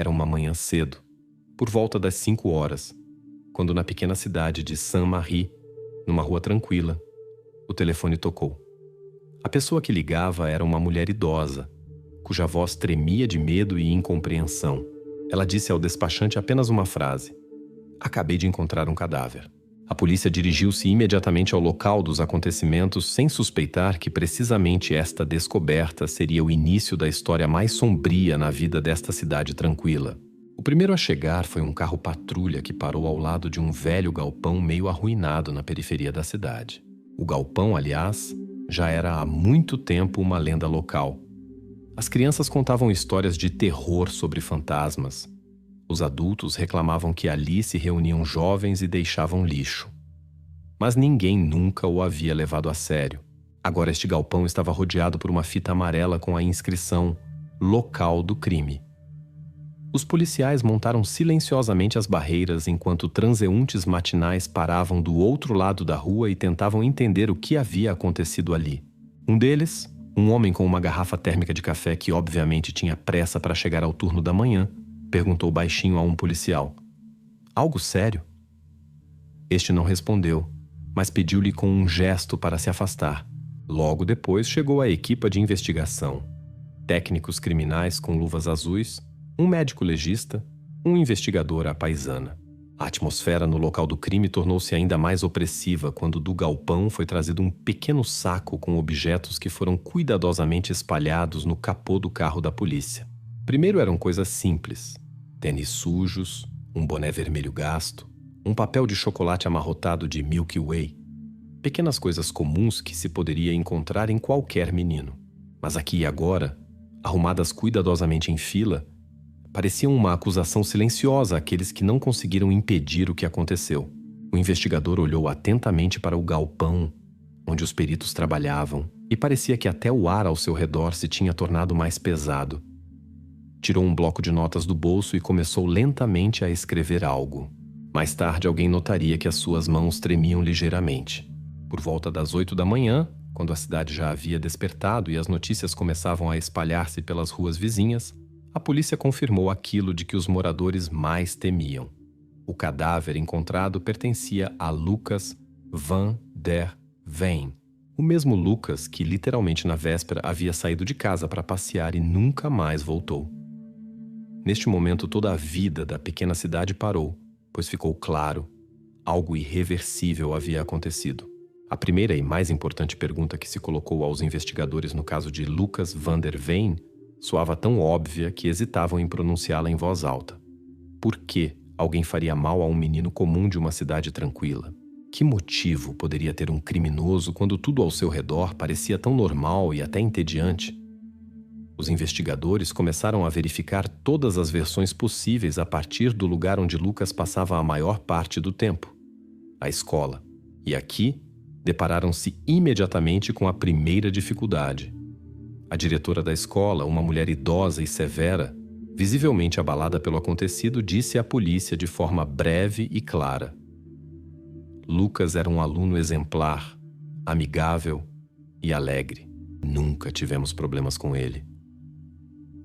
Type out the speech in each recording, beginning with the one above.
Era uma manhã cedo, por volta das 5 horas, quando na pequena cidade de Saint-Marie, numa rua tranquila, o telefone tocou. A pessoa que ligava era uma mulher idosa, cuja voz tremia de medo e incompreensão. Ela disse ao despachante apenas uma frase: "Acabei de encontrar um cadáver." A polícia dirigiu-se imediatamente ao local dos acontecimentos sem suspeitar que precisamente esta descoberta seria o início da história mais sombria na vida desta cidade tranquila. O primeiro a chegar foi um carro patrulha que parou ao lado de um velho galpão meio arruinado na periferia da cidade. O galpão, aliás, já era há muito tempo uma lenda local. As crianças contavam histórias de terror sobre fantasmas. Os adultos reclamavam que ali se reuniam jovens e deixavam lixo. Mas ninguém nunca o havia levado a sério. Agora este galpão estava rodeado por uma fita amarela com a inscrição "Local do crime". Os policiais montaram silenciosamente as barreiras enquanto transeuntes matinais paravam do outro lado da rua e tentavam entender o que havia acontecido ali. Um deles, um homem com uma garrafa térmica de café que obviamente tinha pressa para chegar ao turno da manhã, perguntou baixinho a um policial: "Algo sério?" Este não respondeu, mas pediu-lhe com um gesto para se afastar. Logo depois chegou a equipa de investigação. Técnicos criminais com luvas azuis, um médico legista, um investigador à paisana. A atmosfera no local do crime tornou-se ainda mais opressiva quando do galpão foi trazido um pequeno saco com objetos que foram cuidadosamente espalhados no capô do carro da polícia. Primeiro eram coisas simples: tênis sujos, um boné vermelho gasto, um papel de chocolate amarrotado de Milky Way. Pequenas coisas comuns que se poderia encontrar em qualquer menino. Mas aqui e agora, arrumadas cuidadosamente em fila, pareciam uma acusação silenciosa àqueles que não conseguiram impedir o que aconteceu. O investigador olhou atentamente para o galpão, onde os peritos trabalhavam, e parecia que até o ar ao seu redor se tinha tornado mais pesado. Tirou um bloco de notas do bolso e começou lentamente a escrever algo. Mais tarde, alguém notaria que as suas mãos tremiam ligeiramente. Por volta das 8 da manhã, quando a cidade já havia despertado e as notícias começavam a espalhar-se pelas ruas vizinhas, a polícia confirmou aquilo de que os moradores mais temiam. O cadáver encontrado pertencia a Lucas van der Veen, o mesmo Lucas que, literalmente na véspera, havia saído de casa para passear e nunca mais voltou. Neste momento, toda a vida da pequena cidade parou, pois ficou claro: algo irreversível havia acontecido. A primeira e mais importante pergunta que se colocou aos investigadores no caso de Lucas van der Veen soava tão óbvia que hesitavam em pronunciá-la em voz alta. Por que alguém faria mal a um menino comum de uma cidade tranquila? Que motivo poderia ter um criminoso quando tudo ao seu redor parecia tão normal e até entediante? Os investigadores começaram a verificar todas as versões possíveis a partir do lugar onde Lucas passava a maior parte do tempo: a escola. E aqui, depararam-se imediatamente com a primeira dificuldade. A diretora da escola, uma mulher idosa e severa, visivelmente abalada pelo acontecido, disse à polícia de forma breve e clara: Lucas era um aluno exemplar, amigável e alegre. Nunca tivemos problemas com ele.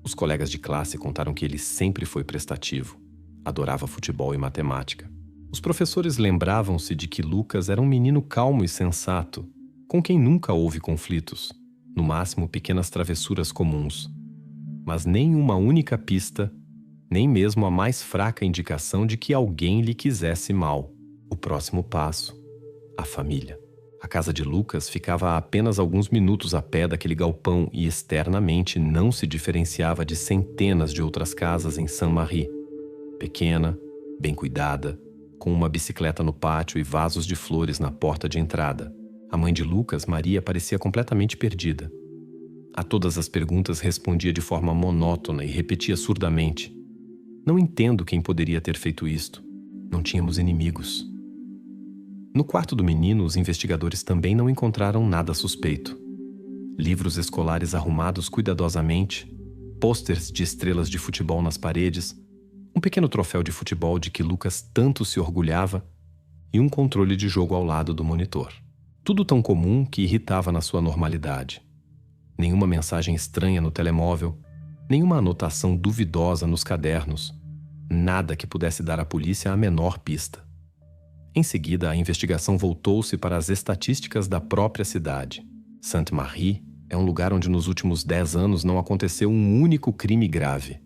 Os colegas de classe contaram que ele sempre foi prestativo, adorava futebol e matemática. Os professores lembravam-se de que Lucas era um menino calmo e sensato, com quem nunca houve conflitos, no máximo pequenas travessuras comuns. Mas nem uma única pista, nem mesmo a mais fraca indicação de que alguém lhe quisesse mal. O próximo passo: a família. A casa de Lucas ficava a apenas alguns minutos a pé daquele galpão e externamente não se diferenciava de centenas de outras casas em Saint-Marie. Pequena, bem cuidada, com uma bicicleta no pátio e vasos de flores na porta de entrada. A mãe de Lucas, Maria, parecia completamente perdida. A todas as perguntas respondia de forma monótona e repetia surdamente: "Não entendo quem poderia ter feito isto. Não tínhamos inimigos." No quarto do menino, os investigadores também não encontraram nada suspeito. Livros escolares arrumados cuidadosamente, pôsteres de estrelas de futebol nas paredes, um pequeno troféu de futebol de que Lucas tanto se orgulhava e um controle de jogo ao lado do monitor. Tudo tão comum que irritava na sua normalidade. Nenhuma mensagem estranha no telemóvel, Nenhuma anotação duvidosa nos cadernos. Nada que pudesse dar à polícia a menor pista. Em seguida, a investigação voltou-se para as estatísticas da própria cidade. Sainte-Marie é um lugar onde nos últimos 10 anos não aconteceu um único crime grave.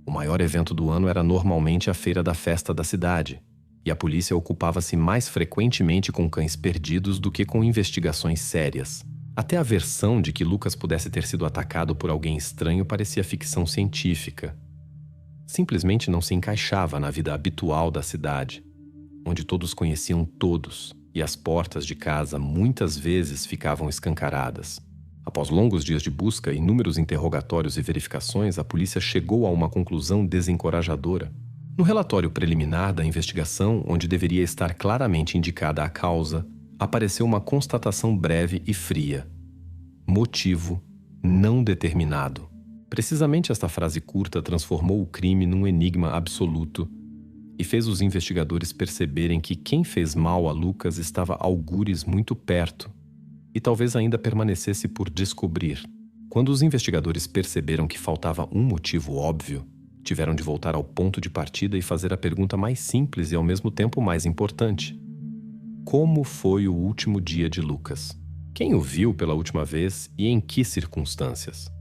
O maior evento do ano era normalmente a feira da festa da cidade, e a polícia ocupava-se mais frequentemente com cães perdidos do que com investigações sérias. Até a versão de que Lucas pudesse ter sido atacado por alguém estranho parecia ficção científica. Simplesmente não se encaixava na vida habitual da cidade, onde todos conheciam todos e as portas de casa muitas vezes ficavam escancaradas. Após longos dias de busca, inúmeros interrogatórios e verificações, a polícia chegou a uma conclusão desencorajadora. No relatório preliminar da investigação, onde deveria estar claramente indicada a causa, apareceu uma constatação breve e fria. Motivo não determinado. Precisamente esta frase curta transformou o crime num enigma absoluto e fez os investigadores perceberem que quem fez mal a Lucas estava algures muito perto e talvez ainda permanecesse por descobrir. Quando os investigadores perceberam que faltava um motivo óbvio, tiveram de voltar ao ponto de partida e fazer a pergunta mais simples e ao mesmo tempo mais importante. Como foi o último dia de Lucas? Quem o viu pela última vez e em que circunstâncias?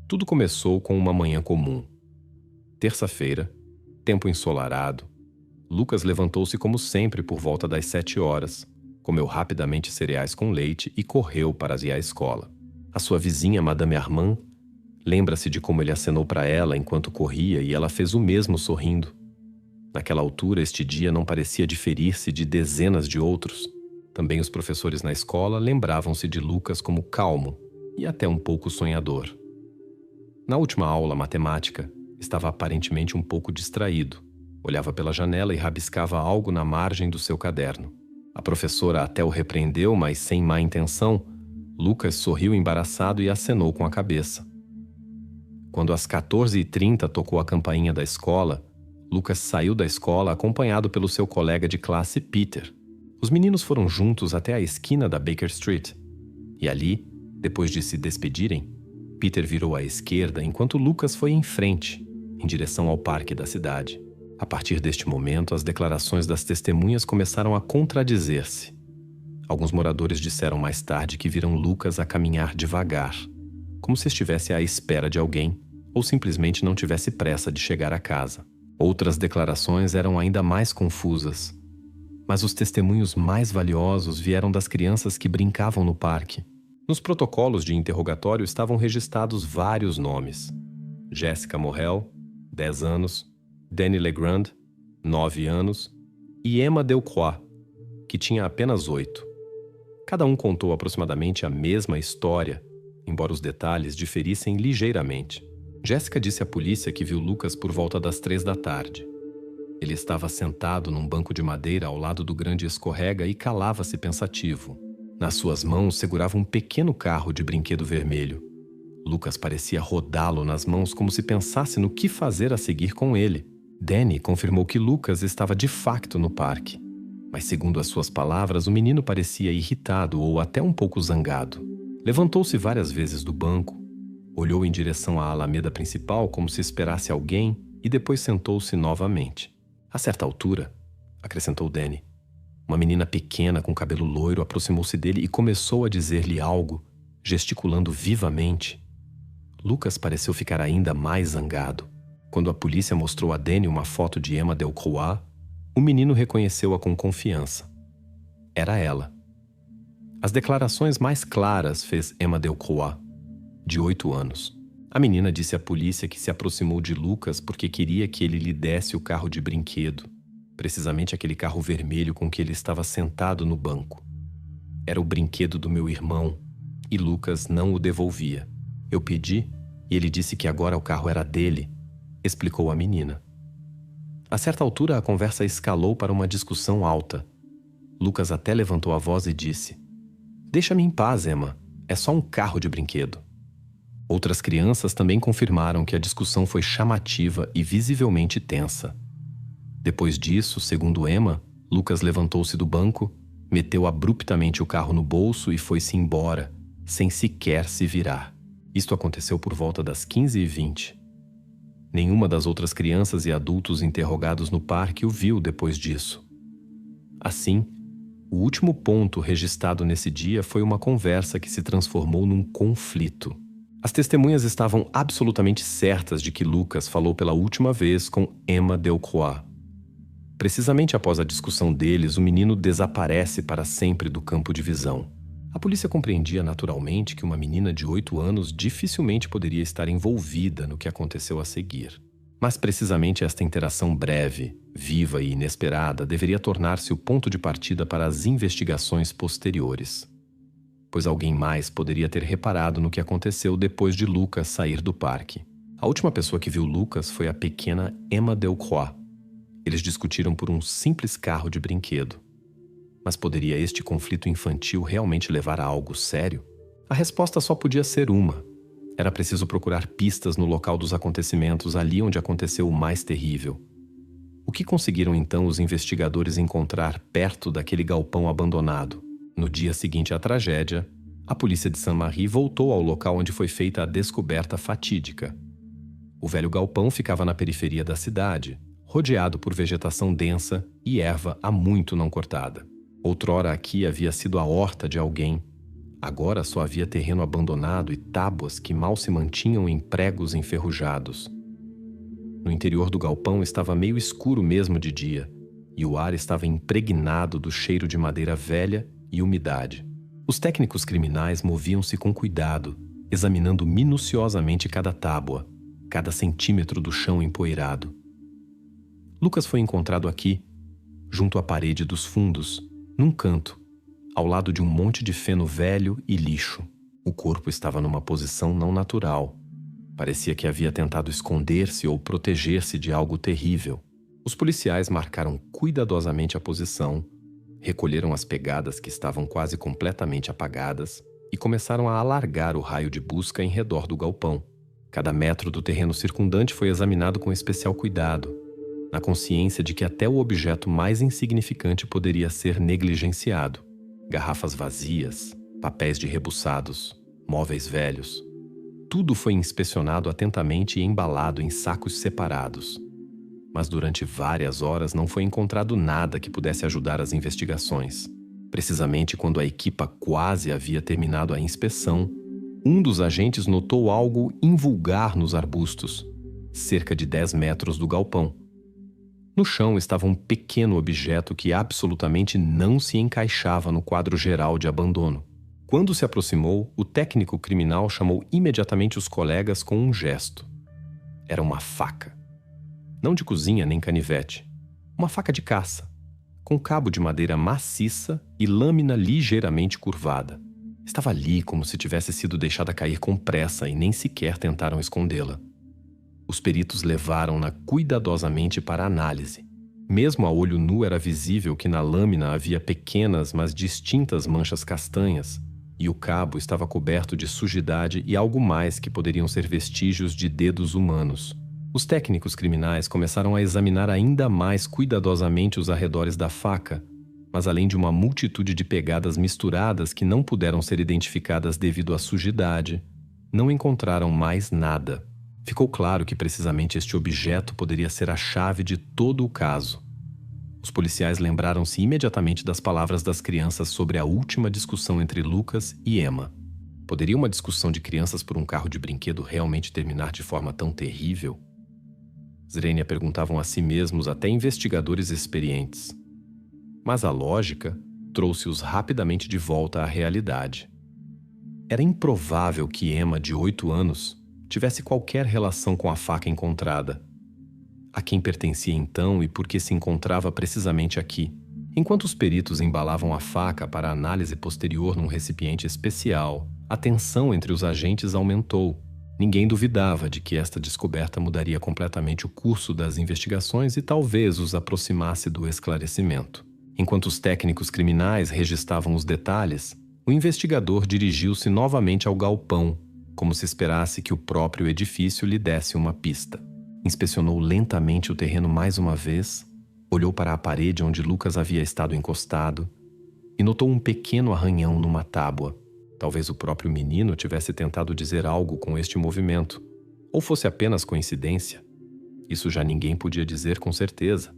Tudo começou com uma manhã comum. Terça-feira, tempo ensolarado. Lucas levantou-se como sempre por volta das 7 horas, comeu rapidamente cereais com leite e correu para ir à escola. A sua vizinha, Madame Armand, lembra-se de como ele acenou para ela enquanto corria e ela fez o mesmo sorrindo. Naquela altura, este dia não parecia diferir-se de dezenas de outros. Também os professores na escola lembravam-se de Lucas como calmo e até um pouco sonhador. Na última aula matemática, estava aparentemente um pouco distraído. Olhava pela janela e rabiscava algo na margem do seu caderno. A professora até o repreendeu, mas sem má intenção, Lucas sorriu embaraçado e acenou com a cabeça. Quando às 14h30 tocou a campainha da escola, Lucas saiu da escola acompanhado pelo seu colega de classe, Peter. Os meninos foram juntos até a esquina da Baker Street. E ali, depois de se despedirem, Peter virou à esquerda enquanto Lucas foi em frente, em direção ao parque da cidade. A partir deste momento, as declarações das testemunhas começaram a contradizer-se. Alguns moradores disseram mais tarde que viram Lucas a caminhar devagar, como se estivesse à espera de alguém ou simplesmente não tivesse pressa de chegar a casa. Outras declarações eram ainda mais confusas. Mas os testemunhos mais valiosos vieram das crianças que brincavam no parque. Nos protocolos de interrogatório estavam registrados vários nomes. Jessica Morrell, 10 anos, Danny Legrand, 9 anos, e Emma Delcroix, que tinha apenas 8. Cada um contou aproximadamente a mesma história, embora os detalhes diferissem ligeiramente. Jessica disse à polícia que viu Lucas por volta das 3 da tarde. Ele estava sentado num banco de madeira ao lado do grande escorrega e calava-se pensativo. Nas suas mãos segurava um pequeno carro de brinquedo vermelho. Lucas parecia rodá-lo nas mãos como se pensasse no que fazer a seguir com ele. Danny confirmou que Lucas estava de facto no parque. Mas, segundo as suas palavras, o menino parecia irritado ou até um pouco zangado. Levantou-se várias vezes do banco, olhou em direção à alameda principal como se esperasse alguém e depois sentou-se novamente. A certa altura, acrescentou Danny, uma menina pequena com cabelo loiro aproximou-se dele e começou a dizer-lhe algo, gesticulando vivamente. Lucas pareceu ficar ainda mais zangado. Quando a polícia mostrou a Danny uma foto de Emma Delcroix, o menino reconheceu-a com confiança. Era ela. As declarações mais claras fez Emma Delcroix, de 8 anos. A menina disse à polícia que se aproximou de Lucas porque queria que ele lhe desse o carro de brinquedo, precisamente aquele carro vermelho com que ele estava sentado no banco. Era o brinquedo do meu irmão e Lucas não o devolvia. Eu pedi e ele disse que agora o carro era dele, explicou a menina. A certa altura a conversa escalou para uma discussão alta. Lucas até levantou a voz e disse: "Deixa-me em paz, Emma. É só um carro de brinquedo." Outras crianças também confirmaram que a discussão foi chamativa e visivelmente tensa. Depois disso, segundo Emma, Lucas levantou-se do banco, meteu abruptamente o carro no bolso e foi-se embora, sem sequer se virar. Isto aconteceu por volta das 15h20. Nenhuma das outras crianças e adultos interrogados no parque o viu depois disso. Assim, o último ponto registrado nesse dia foi uma conversa que se transformou num conflito. As testemunhas estavam absolutamente certas de que Lucas falou pela última vez com Emma Delcroix. Precisamente após a discussão deles, o menino desaparece para sempre do campo de visão. A polícia compreendia naturalmente que uma menina de 8 anos dificilmente poderia estar envolvida no que aconteceu a seguir. Mas precisamente esta interação breve, viva e inesperada deveria tornar-se o ponto de partida para as investigações posteriores. Pois alguém mais poderia ter reparado no que aconteceu depois de Lucas sair do parque. A última pessoa que viu Lucas foi a pequena Emma Delcroix. Eles discutiram por um simples carro de brinquedo. Mas poderia este conflito infantil realmente levar a algo sério? A resposta só podia ser uma. Era preciso procurar pistas no local dos acontecimentos, ali onde aconteceu o mais terrível. O que conseguiram então os investigadores encontrar perto daquele galpão abandonado? No dia seguinte à tragédia, a polícia de Saint-Marie voltou ao local onde foi feita a descoberta fatídica. O velho galpão ficava na periferia da cidade, rodeado por vegetação densa e erva há muito não cortada. Outrora aqui havia sido a horta de alguém. Agora só havia terreno abandonado e tábuas que mal se mantinham em pregos enferrujados. No interior do galpão estava meio escuro mesmo de dia, e o ar estava impregnado do cheiro de madeira velha e umidade. Os técnicos criminais moviam-se com cuidado, examinando minuciosamente cada tábua, cada centímetro do chão empoeirado. Lucas foi encontrado aqui, junto à parede dos fundos, num canto, ao lado de um monte de feno velho e lixo. O corpo estava numa posição não natural. Parecia que havia tentado esconder-se ou proteger-se de algo terrível. Os policiais marcaram cuidadosamente a posição, recolheram as pegadas que estavam quase completamente apagadas e começaram a alargar o raio de busca em redor do galpão. Cada metro do terreno circundante foi examinado com especial cuidado, na consciência de que até o objeto mais insignificante poderia ser negligenciado. Garrafas vazias, papéis de rebuçados, móveis velhos. Tudo foi inspecionado atentamente e embalado em sacos separados. Mas durante várias horas não foi encontrado nada que pudesse ajudar as investigações. Precisamente quando a equipa quase havia terminado a inspeção, um dos agentes notou algo invulgar nos arbustos, cerca de 10 metros do galpão. No chão estava um pequeno objeto que absolutamente não se encaixava no quadro geral de abandono. Quando se aproximou, o técnico criminal chamou imediatamente os colegas com um gesto. Era uma faca. Não de cozinha nem canivete. Uma faca de caça, com cabo de madeira maciça e lâmina ligeiramente curvada. Estava ali como se tivesse sido deixada cair com pressa e nem sequer tentaram escondê-la. Os peritos levaram-na cuidadosamente para análise. Mesmo a olho nu era visível que na lâmina havia pequenas, mas distintas manchas castanhas, e o cabo estava coberto de sujidade e algo mais que poderiam ser vestígios de dedos humanos. Os técnicos criminais começaram a examinar ainda mais cuidadosamente os arredores da faca, mas além de uma multitude de pegadas misturadas que não puderam ser identificadas devido à sujidade, não encontraram mais nada. Ficou claro que precisamente este objeto poderia ser a chave de todo o caso. Os policiais lembraram-se imediatamente das palavras das crianças sobre a última discussão entre Lucas e Emma. Poderia uma discussão de crianças por um carro de brinquedo realmente terminar de forma tão terrível? Zrenia perguntavam a si mesmos até investigadores experientes. Mas a lógica trouxe-os rapidamente de volta à realidade. Era improvável que Emma, de 8 anos, tivesse qualquer relação com a faca encontrada. A quem pertencia então e por que se encontrava precisamente aqui? Enquanto os peritos embalavam a faca para análise posterior num recipiente especial, a tensão entre os agentes aumentou. Ninguém duvidava de que esta descoberta mudaria completamente o curso das investigações e talvez os aproximasse do esclarecimento. Enquanto os técnicos criminais registravam os detalhes, o investigador dirigiu-se novamente ao galpão, como se esperasse que o próprio edifício lhe desse uma pista. Inspecionou lentamente o terreno mais uma vez, olhou para a parede onde Lucas havia estado encostado e notou um pequeno arranhão numa tábua. Talvez o próprio menino tivesse tentado dizer algo com este movimento, ou fosse apenas coincidência. Isso já ninguém podia dizer com certeza.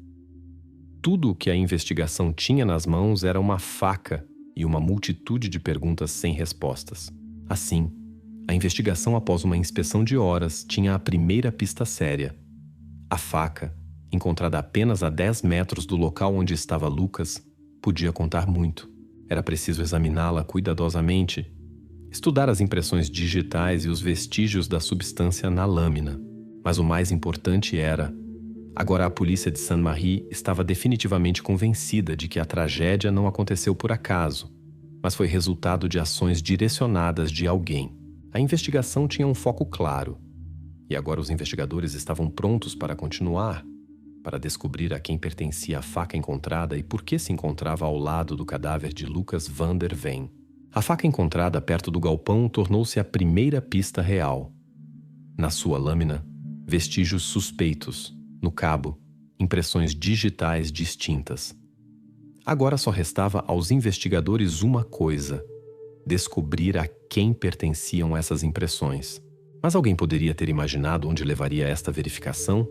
Tudo o que a investigação tinha nas mãos era uma faca e uma multitude de perguntas sem respostas. Assim, a investigação, após uma inspeção de horas, tinha a primeira pista séria. A faca, encontrada apenas a 10 metros do local onde estava Lucas, podia contar muito. Era preciso examiná-la cuidadosamente, estudar as impressões digitais e os vestígios da substância na lâmina. Mas o mais importante era: agora a polícia de Saint-Marie estava definitivamente convencida de que a tragédia não aconteceu por acaso, mas foi resultado de ações direcionadas de alguém. A investigação tinha um foco claro, e agora os investigadores estavam prontos para continuar, para descobrir a quem pertencia a faca encontrada e por que se encontrava ao lado do cadáver de Lucas van der Veen. A faca encontrada perto do galpão tornou-se a primeira pista real. Na sua lâmina, vestígios suspeitos. No cabo, impressões digitais distintas. Agora só restava aos investigadores uma coisa: descobrir a quem pertenciam essas impressões. Mas alguém poderia ter imaginado onde levaria esta verificação?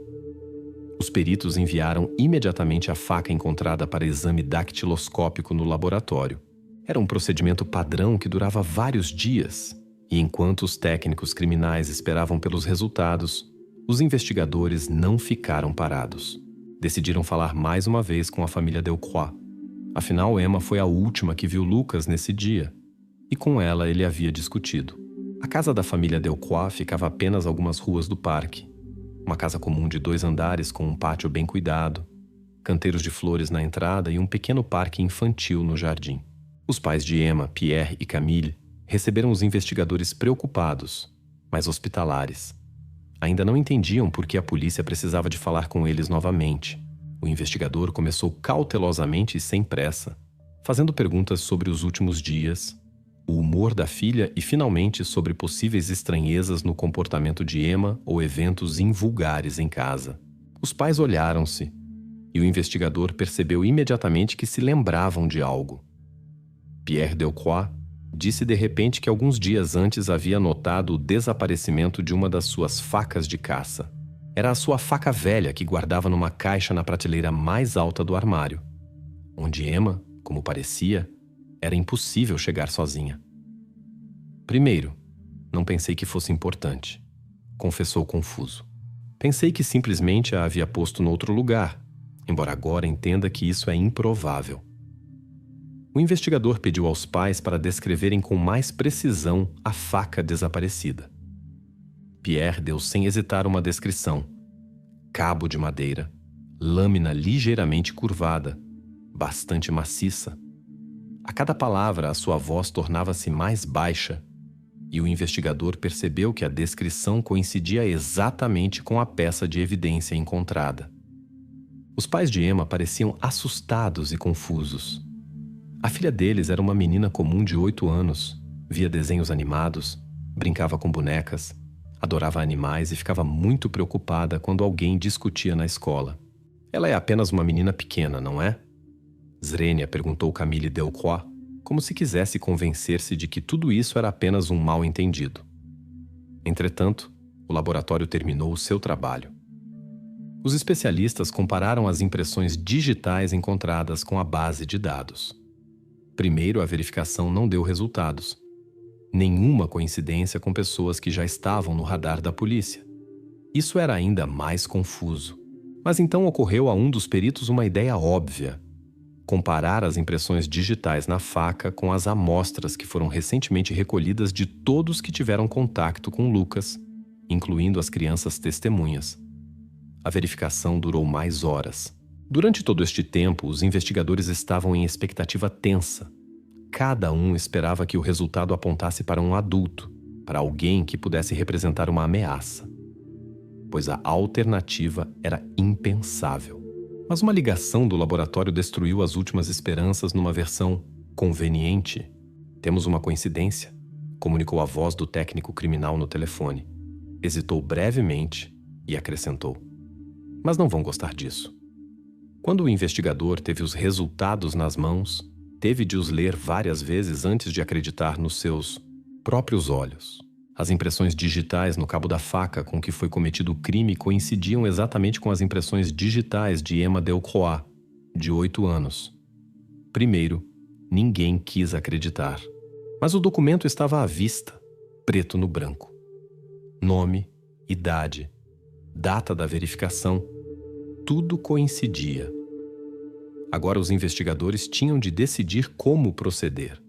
Os peritos enviaram imediatamente a faca encontrada para exame dactiloscópico no laboratório. Era um procedimento padrão que durava vários dias, e enquanto os técnicos criminais esperavam pelos resultados, os investigadores não ficaram parados. Decidiram falar mais uma vez com a família Delcroix. Afinal, Emma foi a última que viu Lucas nesse dia, e com ela ele havia discutido. A casa da família Delcroix ficava a apenas algumas ruas do parque. Uma casa comum de 2 andares com um pátio bem cuidado, canteiros de flores na entrada e um pequeno parque infantil no jardim. Os pais de Emma, Pierre e Camille, receberam os investigadores preocupados, mas hospitalares. Ainda não entendiam por que a polícia precisava de falar com eles novamente. O investigador começou cautelosamente e sem pressa, fazendo perguntas sobre os últimos dias, o humor da filha e, finalmente, sobre possíveis estranhezas no comportamento de Emma ou eventos invulgares em casa. Os pais olharam-se, e o investigador percebeu imediatamente que se lembravam de algo. Pierre Delcroix disse de repente que alguns dias antes havia notado o desaparecimento de uma das suas facas de caça. Era a sua faca velha que guardava numa caixa na prateleira mais alta do armário, onde Emma, como parecia, era impossível chegar sozinha. Primeiro, não pensei que fosse importante, confessou confuso. Pensei que simplesmente a havia posto noutro lugar, embora agora entenda que isso é improvável. O investigador pediu aos pais para descreverem com mais precisão a faca desaparecida. Pierre deu sem hesitar uma descrição: cabo de madeira, lâmina ligeiramente curvada, bastante maciça. A cada palavra, a sua voz tornava-se mais baixa, e o investigador percebeu que a descrição coincidia exatamente com a peça de evidência encontrada. Os pais de Emma pareciam assustados e confusos. A filha deles era uma menina comum de 8 anos, via desenhos animados, brincava com bonecas, adorava animais e ficava muito preocupada quando alguém discutia na escola. Ela é apenas uma menina pequena, não é? Zrenia perguntou Camille Delcroix, como se quisesse convencer-se de que tudo isso era apenas um mal-entendido. Entretanto, o laboratório terminou o seu trabalho. Os especialistas compararam as impressões digitais encontradas com a base de dados. Primeiro, a verificação não deu resultados. Nenhuma coincidência com pessoas que já estavam no radar da polícia. Isso era ainda mais confuso. Mas então ocorreu a um dos peritos uma ideia óbvia: comparar as impressões digitais na faca com as amostras que foram recentemente recolhidas de todos que tiveram contato com Lucas, incluindo as crianças testemunhas. A verificação durou mais horas. Durante todo este tempo, os investigadores estavam em expectativa tensa. Cada um esperava que o resultado apontasse para um adulto, para alguém que pudesse representar uma ameaça, pois a alternativa era impensável. Mas uma ligação do laboratório destruiu as últimas esperanças numa versão conveniente. Temos uma coincidência, comunicou a voz do técnico criminal no telefone. Hesitou brevemente e acrescentou: mas não vão gostar disso. Quando o investigador teve os resultados nas mãos, Teve de os ler várias vezes antes de acreditar nos seus próprios olhos. As impressões digitais no cabo da faca com que foi cometido o crime coincidiam exatamente com as impressões digitais de Emma Delcroix, de 8 anos. Primeiro, ninguém quis acreditar. Mas o documento estava à vista, preto no branco. Nome, idade, data da verificação, tudo coincidia. Agora os investigadores tinham de decidir como proceder.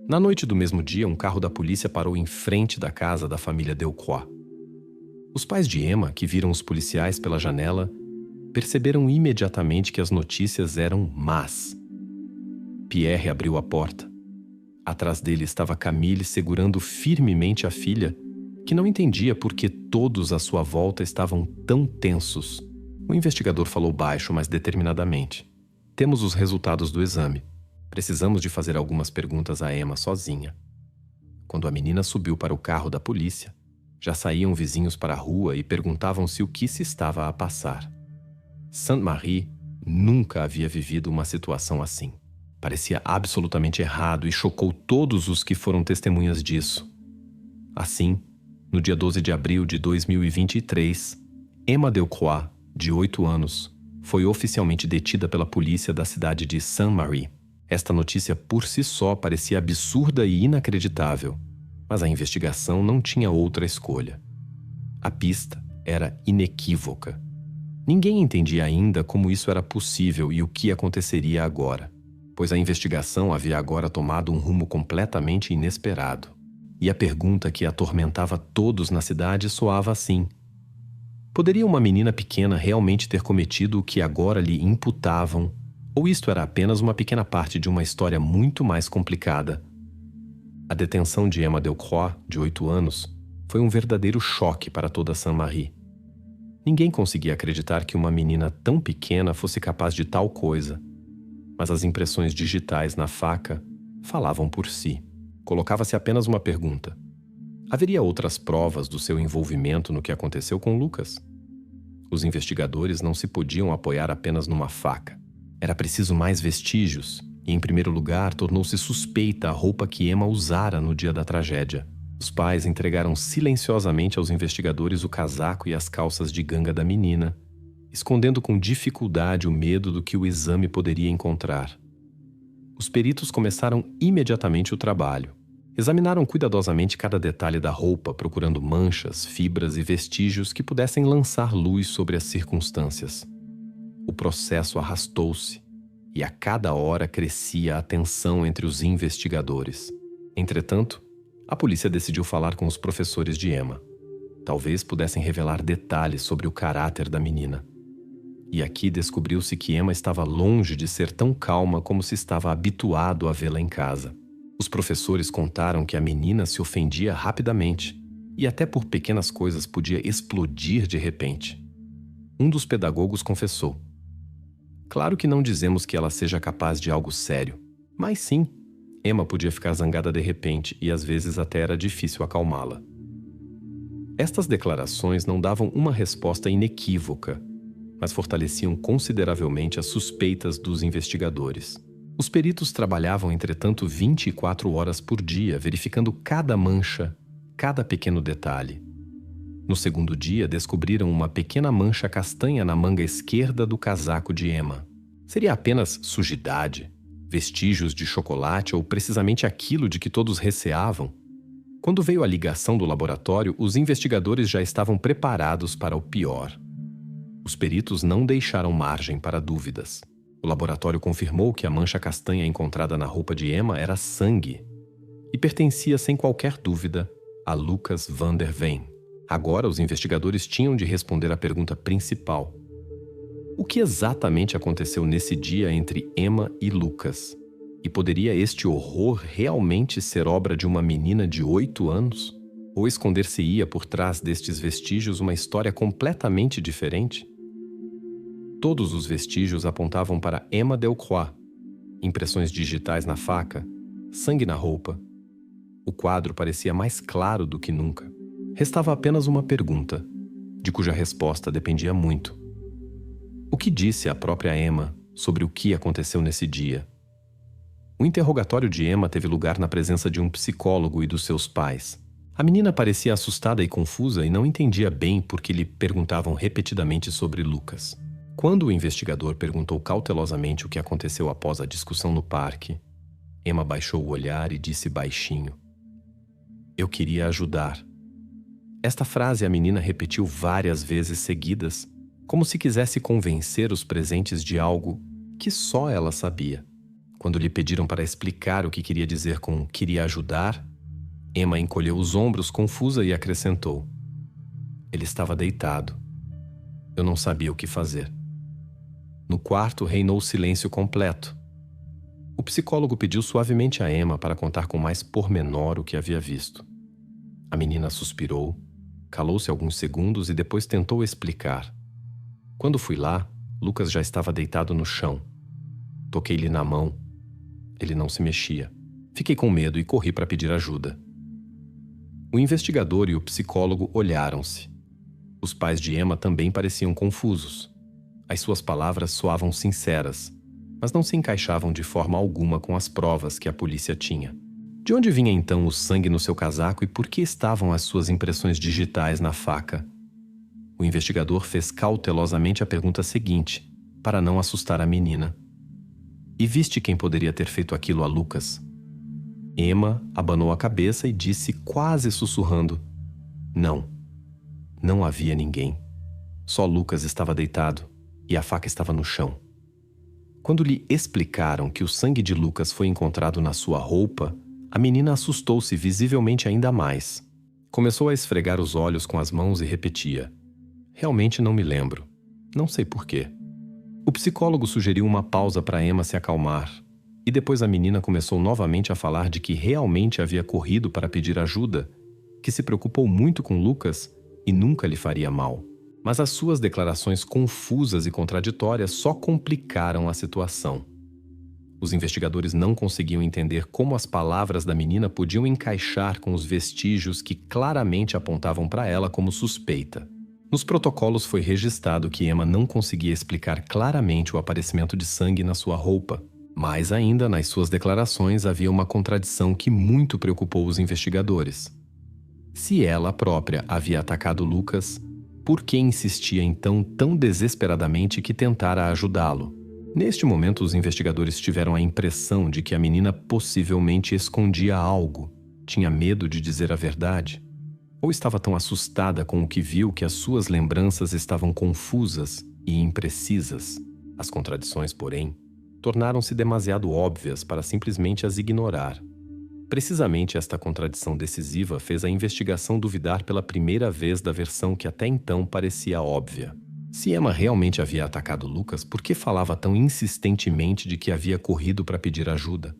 Na noite do mesmo dia, um carro da polícia parou em frente da casa da família Delcroix. Os pais de Emma, que viram os policiais pela janela, perceberam imediatamente que as notícias eram más. Pierre abriu a porta. Atrás dele estava Camille segurando firmemente a filha, que não entendia por que todos à sua volta estavam tão tensos. O investigador falou baixo, mas determinadamente. Temos os resultados do exame. Precisamos de fazer algumas perguntas a Emma sozinha. Quando a menina subiu para o carro da polícia, já saíam vizinhos para a rua e perguntavam-se o que se estava a passar. Sainte-Marie nunca havia vivido uma situação assim. Parecia absolutamente errado e chocou todos os que foram testemunhas disso. Assim, no dia 12 de abril de 2023, Emma Delcroix, de 8 anos, foi oficialmente detida pela polícia da cidade de Sainte-Marie. Esta notícia por si só parecia absurda e inacreditável, mas a investigação não tinha outra escolha. A pista era inequívoca. Ninguém entendia ainda como isso era possível e o que aconteceria agora, pois a investigação havia agora tomado um rumo completamente inesperado. E a pergunta que atormentava todos na cidade soava assim: poderia uma menina pequena realmente ter cometido o que agora lhe imputavam? Ou isto era apenas uma pequena parte de uma história muito mais complicada? A detenção de Emma Delcroix, de 8 anos, foi um verdadeiro choque para toda Sainte-Marie. Ninguém conseguia acreditar que uma menina tão pequena fosse capaz de tal coisa. Mas as impressões digitais na faca falavam por si. Colocava-se apenas uma pergunta: haveria outras provas do seu envolvimento no que aconteceu com Lucas? Os investigadores não se podiam apoiar apenas numa faca. Era preciso mais vestígios, e em primeiro lugar tornou-se suspeita a roupa que Emma usara no dia da tragédia. Os pais entregaram silenciosamente aos investigadores o casaco e as calças de ganga da menina, escondendo com dificuldade o medo do que o exame poderia encontrar. Os peritos começaram imediatamente o trabalho. Examinaram cuidadosamente cada detalhe da roupa, procurando manchas, fibras e vestígios que pudessem lançar luz sobre as circunstâncias. O processo arrastou-se, e a cada hora crescia a tensão entre os investigadores. Entretanto, a polícia decidiu falar com os professores de Emma. Talvez pudessem revelar detalhes sobre o caráter da menina. E aqui descobriu-se que Emma estava longe de ser tão calma como se estava habituado a vê-la em casa. Os professores contaram que a menina se ofendia rapidamente e até por pequenas coisas podia explodir de repente. Um dos pedagogos confessou: claro que não dizemos que ela seja capaz de algo sério, mas sim, Emma podia ficar zangada de repente e às vezes até era difícil acalmá-la. Estas declarações não davam uma resposta inequívoca, mas fortaleciam consideravelmente as suspeitas dos investigadores. Os peritos trabalhavam, entretanto, 24 horas por dia, verificando cada mancha, cada pequeno detalhe. No segundo dia, descobriram uma pequena mancha castanha na manga esquerda do casaco de Emma. Seria apenas sujidade, vestígios de chocolate ou precisamente aquilo de que todos receavam? Quando veio a ligação do laboratório, os investigadores já estavam preparados para o pior. Os peritos não deixaram margem para dúvidas. O laboratório confirmou que a mancha castanha encontrada na roupa de Emma era sangue e pertencia sem qualquer dúvida a Lucas van der Veen. Agora os investigadores tinham de responder à pergunta principal: o que exatamente aconteceu nesse dia entre Emma e Lucas? E poderia este horror realmente ser obra de uma menina de 8 anos? Ou esconder-se-ia por trás destes vestígios uma história completamente diferente? Todos os vestígios apontavam para Emma Delcroix. Impressões digitais na faca, sangue na roupa. O quadro parecia mais claro do que nunca. Restava apenas uma pergunta, de cuja resposta dependia muito. O que disse a própria Emma sobre o que aconteceu nesse dia? O interrogatório de Emma teve lugar na presença de um psicólogo e dos seus pais. A menina parecia assustada e confusa e não entendia bem por que lhe perguntavam repetidamente sobre Lucas. Quando o investigador perguntou cautelosamente o que aconteceu após a discussão no parque, Emma baixou o olhar e disse baixinho: "Eu queria ajudar." Esta frase a menina repetiu várias vezes seguidas, como se quisesse convencer os presentes de algo que só ela sabia. Quando lhe pediram para explicar o que queria dizer com "queria ajudar", Emma encolheu os ombros confusa e acrescentou: "Ele estava deitado. Eu não sabia o que fazer." No quarto reinou silêncio completo. O psicólogo pediu suavemente a Emma para contar com mais pormenor o que havia visto. A menina suspirou, calou-se alguns segundos e depois tentou explicar. "Quando fui lá, Lucas já estava deitado no chão. Toquei-lhe na mão. Ele não se mexia. Fiquei com medo e corri para pedir ajuda." O investigador e o psicólogo olharam-se. Os pais de Emma também pareciam confusos. As suas palavras soavam sinceras, mas não se encaixavam de forma alguma com as provas que a polícia tinha. De onde vinha então o sangue no seu casaco e por que estavam as suas impressões digitais na faca? O investigador fez cautelosamente a pergunta seguinte, para não assustar a menina: "E viste quem poderia ter feito aquilo a Lucas?" Emma abanou a cabeça e disse quase sussurrando: "Não. Não havia ninguém. Só Lucas estava deitado e a faca estava no chão." Quando lhe explicaram que o sangue de Lucas foi encontrado na sua roupa, a menina assustou-se visivelmente ainda mais. Começou a esfregar os olhos com as mãos e repetia: "Realmente não me lembro. Não sei porquê." O psicólogo sugeriu uma pausa para Emma se acalmar, e depois a menina começou novamente a falar de que realmente havia corrido para pedir ajuda, que se preocupou muito com Lucas e nunca lhe faria mal. Mas as suas declarações confusas e contraditórias só complicaram a situação. Os investigadores não conseguiam entender como as palavras da menina podiam encaixar com os vestígios que claramente apontavam para ela como suspeita. Nos protocolos foi registrado que Emma não conseguia explicar claramente o aparecimento de sangue na sua roupa. Mais ainda, nas suas declarações havia uma contradição que muito preocupou os investigadores. Se ela própria havia atacado Lucas, por que insistia então tão desesperadamente que tentara ajudá-lo? Neste momento, os investigadores tiveram a impressão de que a menina possivelmente escondia algo, tinha medo de dizer a verdade, ou estava tão assustada com o que viu que as suas lembranças estavam confusas e imprecisas. As contradições, porém, tornaram-se demasiado óbvias para simplesmente as ignorar. Precisamente esta contradição decisiva fez a investigação duvidar pela primeira vez da versão que até então parecia óbvia. Se Emma realmente havia atacado Lucas, por que falava tão insistentemente de que havia corrido para pedir ajuda?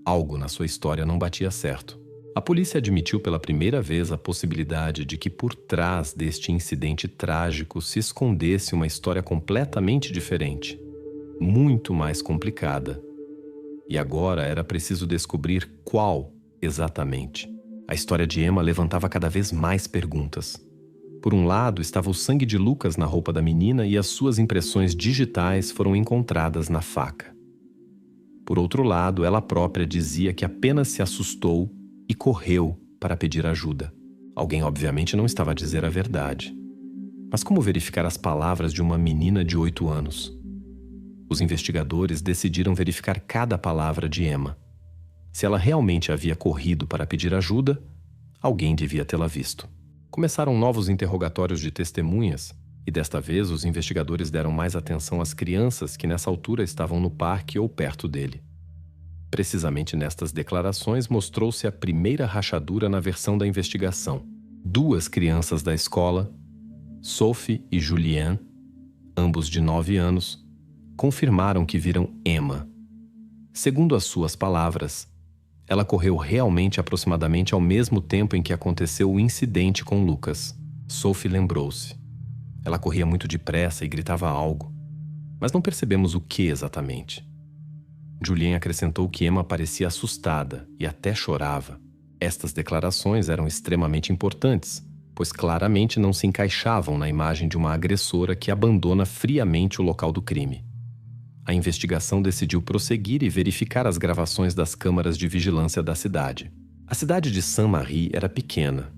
Algo na sua história não batia certo. A polícia admitiu pela primeira vez a possibilidade de que por trás deste incidente trágico se escondesse uma história completamente diferente, muito mais complicada. E agora era preciso descobrir qual exatamente. A história de Emma levantava cada vez mais perguntas. Por um lado estava o sangue de Lucas na roupa da menina e as suas impressões digitais foram encontradas na faca. Por outro lado, ela própria dizia que apenas se assustou e correu para pedir ajuda. Alguém obviamente não estava a dizer a verdade. Mas como verificar as palavras de uma menina de 8 anos? Os investigadores decidiram verificar cada palavra de Emma. Se ela realmente havia corrido para pedir ajuda, alguém devia tê-la visto. Começaram novos interrogatórios de testemunhas, e desta vez os investigadores deram mais atenção às crianças que nessa altura estavam no parque ou perto dele. Precisamente nestas declarações mostrou-se a primeira rachadura na versão da investigação. 2 crianças da escola, Sophie e Julianne, ambos de 9 anos, confirmaram que viram Emma. Segundo as suas palavras, ela correu realmente aproximadamente ao mesmo tempo em que aconteceu o incidente com Lucas. Sophie lembrou-se. Ela corria muito depressa e gritava algo, mas não percebemos o que exatamente. Julien acrescentou que Emma parecia assustada e até chorava. Estas declarações eram extremamente importantes, pois claramente não se encaixavam na imagem de uma agressora que abandona friamente o local do crime. a investigação decidiu prosseguir e verificar as gravações das câmaras de vigilância da cidade. A cidade de Saint-Marie era pequena,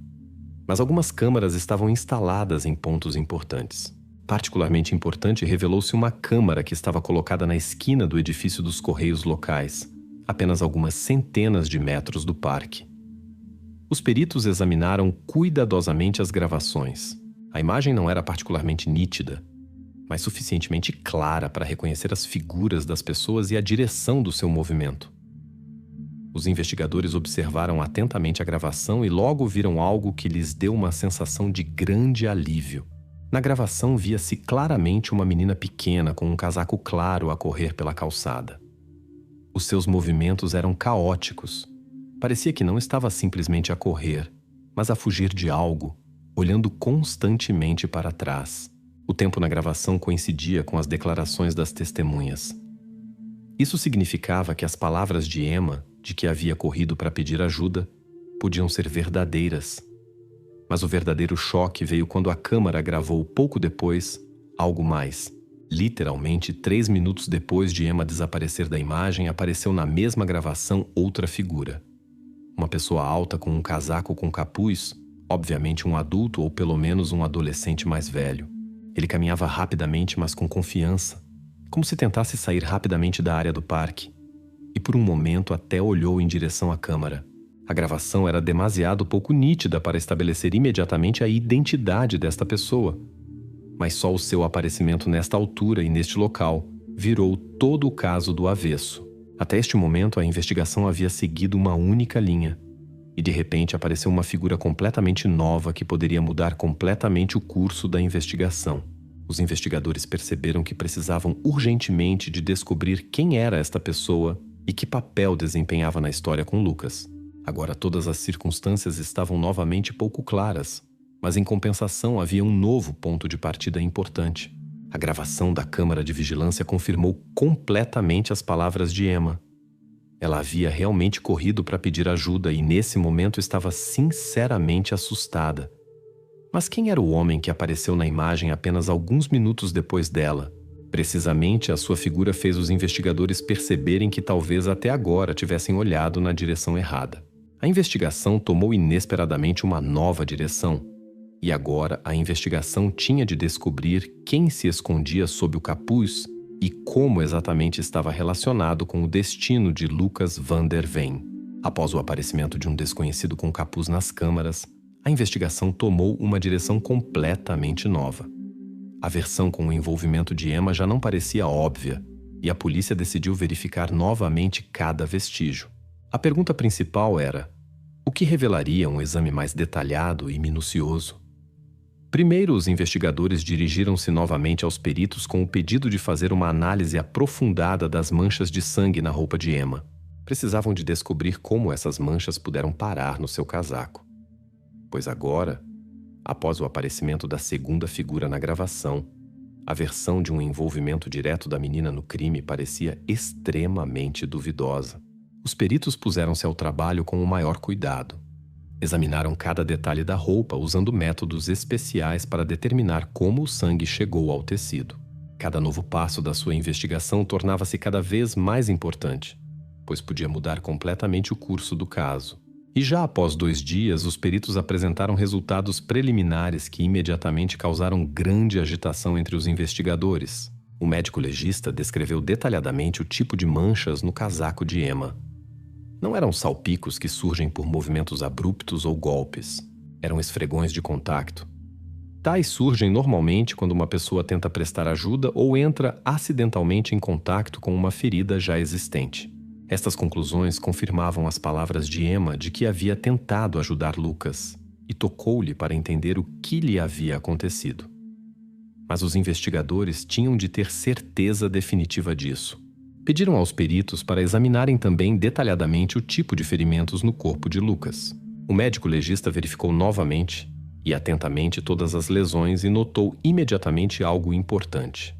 mas algumas câmaras estavam instaladas em pontos importantes. Particularmente importante revelou-se uma câmara que estava colocada na esquina do edifício dos Correios locais, apenas algumas centenas de metros do parque. Os peritos examinaram cuidadosamente as gravações. A imagem não era particularmente nítida, mas suficientemente clara para reconhecer as figuras das pessoas e a direção do seu movimento. Os investigadores observaram atentamente a gravação e logo viram algo que lhes deu uma sensação de grande alívio. Na gravação via-se claramente uma menina pequena com um casaco claro a correr pela calçada. Os seus movimentos eram caóticos. Parecia que não estava simplesmente a correr, mas a fugir de algo, olhando constantemente para trás. O tempo na gravação coincidia com as declarações das testemunhas. Isso significava que as palavras de Emma, de que havia corrido para pedir ajuda, podiam ser verdadeiras. Mas o verdadeiro choque veio quando a câmara gravou pouco depois algo mais. Literalmente, 3 minutos depois de Emma desaparecer da imagem, apareceu na mesma gravação outra figura. Uma pessoa alta com um casaco com capuz, obviamente um adulto ou pelo menos um adolescente mais velho. Ele caminhava rapidamente, mas com confiança, como se tentasse sair rapidamente da área do parque. E por um momento até olhou em direção à câmara. A gravação era demasiado pouco nítida para estabelecer imediatamente a identidade desta pessoa. Mas só o seu aparecimento nesta altura e neste local virou todo o caso do avesso. Até este momento, a investigação havia seguido uma única linha. E de repente apareceu uma figura completamente nova que poderia mudar completamente o curso da investigação. Os investigadores perceberam que precisavam urgentemente de descobrir quem era esta pessoa e que papel desempenhava na história com Lucas. Agora todas as circunstâncias estavam novamente pouco claras, mas em compensação havia um novo ponto de partida importante. A gravação da câmara de vigilância confirmou completamente as palavras de Emma. Ela havia realmente corrido para pedir ajuda e nesse momento estava sinceramente assustada. Mas quem era o homem que apareceu na imagem apenas alguns minutos depois dela? Precisamente, a sua figura fez os investigadores perceberem que talvez até agora tivessem olhado na direção errada. A investigação tomou inesperadamente uma nova direção. E agora a investigação tinha de descobrir quem se escondia sob o capuz e como exatamente estava relacionado com o destino de Lucas van der Veen. Após o aparecimento de um desconhecido com capuz nas câmaras, a investigação tomou uma direção completamente nova. A versão com o envolvimento de Emma já não parecia óbvia, e a polícia decidiu verificar novamente cada vestígio. A pergunta principal era: o que revelaria um exame mais detalhado e minucioso? Primeiro, os investigadores dirigiram-se novamente aos peritos com o pedido de fazer uma análise aprofundada das manchas de sangue na roupa de Emma. Precisavam de descobrir como essas manchas puderam parar no seu casaco. Pois agora, após o aparecimento da segunda figura na gravação, a versão de um envolvimento direto da menina no crime parecia extremamente duvidosa. Os peritos puseram-se ao trabalho com o maior cuidado. Examinaram cada detalhe da roupa usando métodos especiais para determinar como o sangue chegou ao tecido. Cada novo passo da sua investigação tornava-se cada vez mais importante, pois podia mudar completamente o curso do caso. E já após 2 dias, os peritos apresentaram resultados preliminares que imediatamente causaram grande agitação entre os investigadores. O médico legista descreveu detalhadamente o tipo de manchas no casaco de Emma. Não eram salpicos que surgem por movimentos abruptos ou golpes. Eram esfregões de contato. Tais surgem normalmente quando uma pessoa tenta prestar ajuda ou entra acidentalmente em contato com uma ferida já existente. Estas conclusões confirmavam as palavras de Emma de que havia tentado ajudar Lucas e tocou-lhe para entender o que lhe havia acontecido. Mas os investigadores tinham de ter certeza definitiva disso. Pediram aos peritos para examinarem também detalhadamente o tipo de ferimentos no corpo de Lucas. O médico legista verificou novamente e atentamente todas as lesões e notou imediatamente algo importante.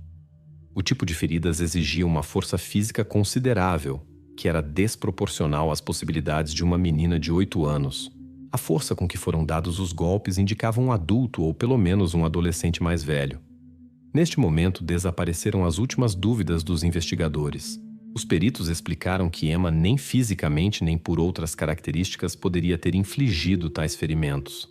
O tipo de feridas exigia uma força física considerável, que era desproporcional às possibilidades de uma menina de 8 anos. A força com que foram dados os golpes indicava um adulto ou pelo menos um adolescente mais velho. Neste momento, desapareceram as últimas dúvidas dos investigadores. Os peritos explicaram que Emma nem fisicamente nem por outras características poderia ter infligido tais ferimentos.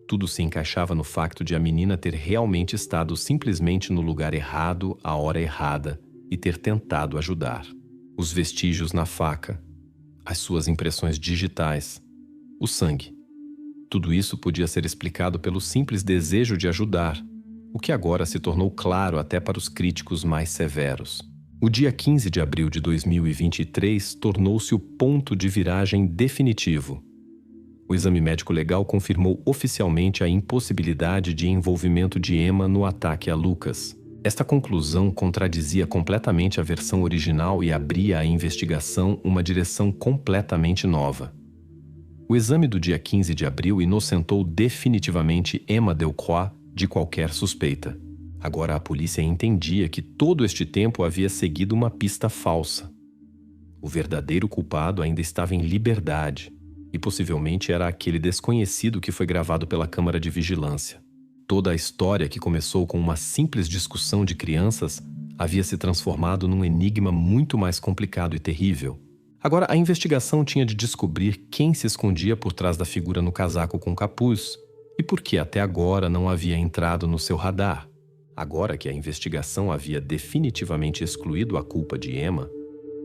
Tudo se encaixava no facto de a menina ter realmente estado simplesmente no lugar errado, à hora errada, e ter tentado ajudar. Os vestígios na faca, as suas impressões digitais, o sangue. Tudo isso podia ser explicado pelo simples desejo de ajudar, o que agora se tornou claro até para os críticos mais severos. O dia 15 de abril de 2023 tornou-se o ponto de viragem definitivo. O exame médico legal confirmou oficialmente a impossibilidade de envolvimento de Emma no ataque a Lucas. Esta conclusão contradizia completamente a versão original e abria à investigação uma direção completamente nova. O exame do dia 15 de abril inocentou definitivamente Emma Delcroix de qualquer suspeita. Agora a polícia entendia que todo este tempo havia seguido uma pista falsa. O verdadeiro culpado ainda estava em liberdade, e possivelmente era aquele desconhecido que foi gravado pela câmara de vigilância. Toda a história, que começou com uma simples discussão de crianças, havia se transformado num enigma muito mais complicado e terrível. Agora a investigação tinha de descobrir quem se escondia por trás da figura no casaco com capuz e por que até agora não havia entrado no seu radar. Agora que a investigação havia definitivamente excluído a culpa de Emma,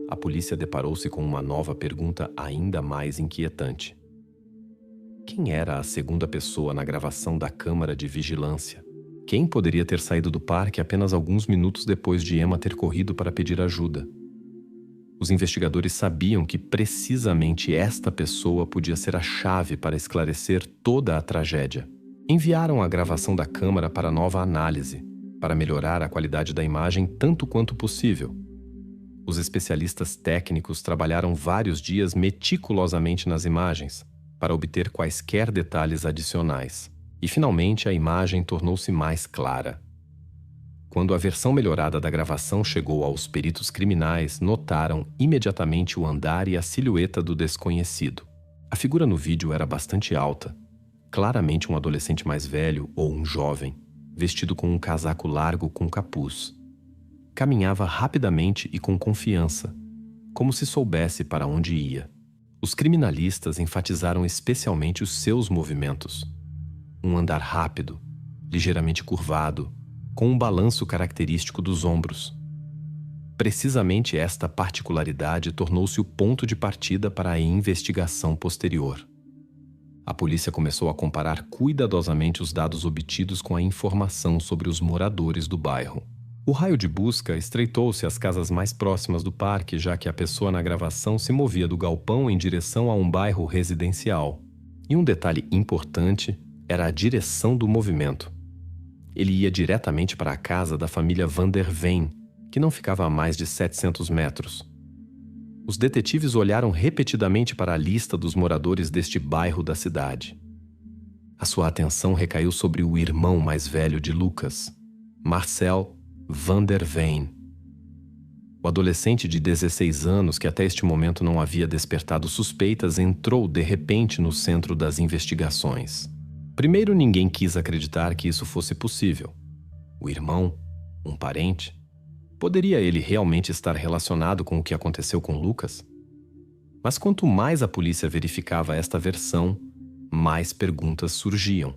a polícia deparou-se com uma nova pergunta ainda mais inquietante. Quem era a segunda pessoa na gravação da câmara de vigilância? Quem poderia ter saído do parque apenas alguns minutos depois de Emma ter corrido para pedir ajuda? Os investigadores sabiam que precisamente esta pessoa podia ser a chave para esclarecer toda a tragédia. Enviaram a gravação da câmara para nova análise, para melhorar a qualidade da imagem tanto quanto possível. Os especialistas técnicos trabalharam vários dias meticulosamente nas imagens, para obter quaisquer detalhes adicionais. E finalmente a imagem tornou-se mais clara. Quando a versão melhorada da gravação chegou aos peritos criminais, notaram imediatamente o andar e a silhueta do desconhecido. A figura no vídeo era bastante alta, claramente um adolescente mais velho ou um jovem, vestido com um casaco largo com capuz. Caminhava rapidamente e com confiança, como se soubesse para onde ia. Os criminalistas enfatizaram especialmente os seus movimentos. Um andar rápido, ligeiramente curvado, com um balanço característico dos ombros. Precisamente esta particularidade tornou-se o ponto de partida para a investigação posterior. A polícia começou a comparar cuidadosamente os dados obtidos com a informação sobre os moradores do bairro. O raio de busca estreitou-se às casas mais próximas do parque, já que a pessoa na gravação se movia do galpão em direção a um bairro residencial. E um detalhe importante era a direção do movimento. Ele ia diretamente para a casa da família Van der Veen, que não ficava a mais de 700 metros. Os detetives olharam repetidamente para a lista dos moradores deste bairro da cidade. A sua atenção recaiu sobre o irmão mais velho de Lucas, Marcel Van der Veen. O adolescente de 16 anos, que até este momento não havia despertado suspeitas, entrou de repente no centro das investigações. Primeiro, ninguém quis acreditar que isso fosse possível. O irmão, um parente, poderia ele realmente estar relacionado com o que aconteceu com Lucas? Mas quanto mais a polícia verificava esta versão, mais perguntas surgiam.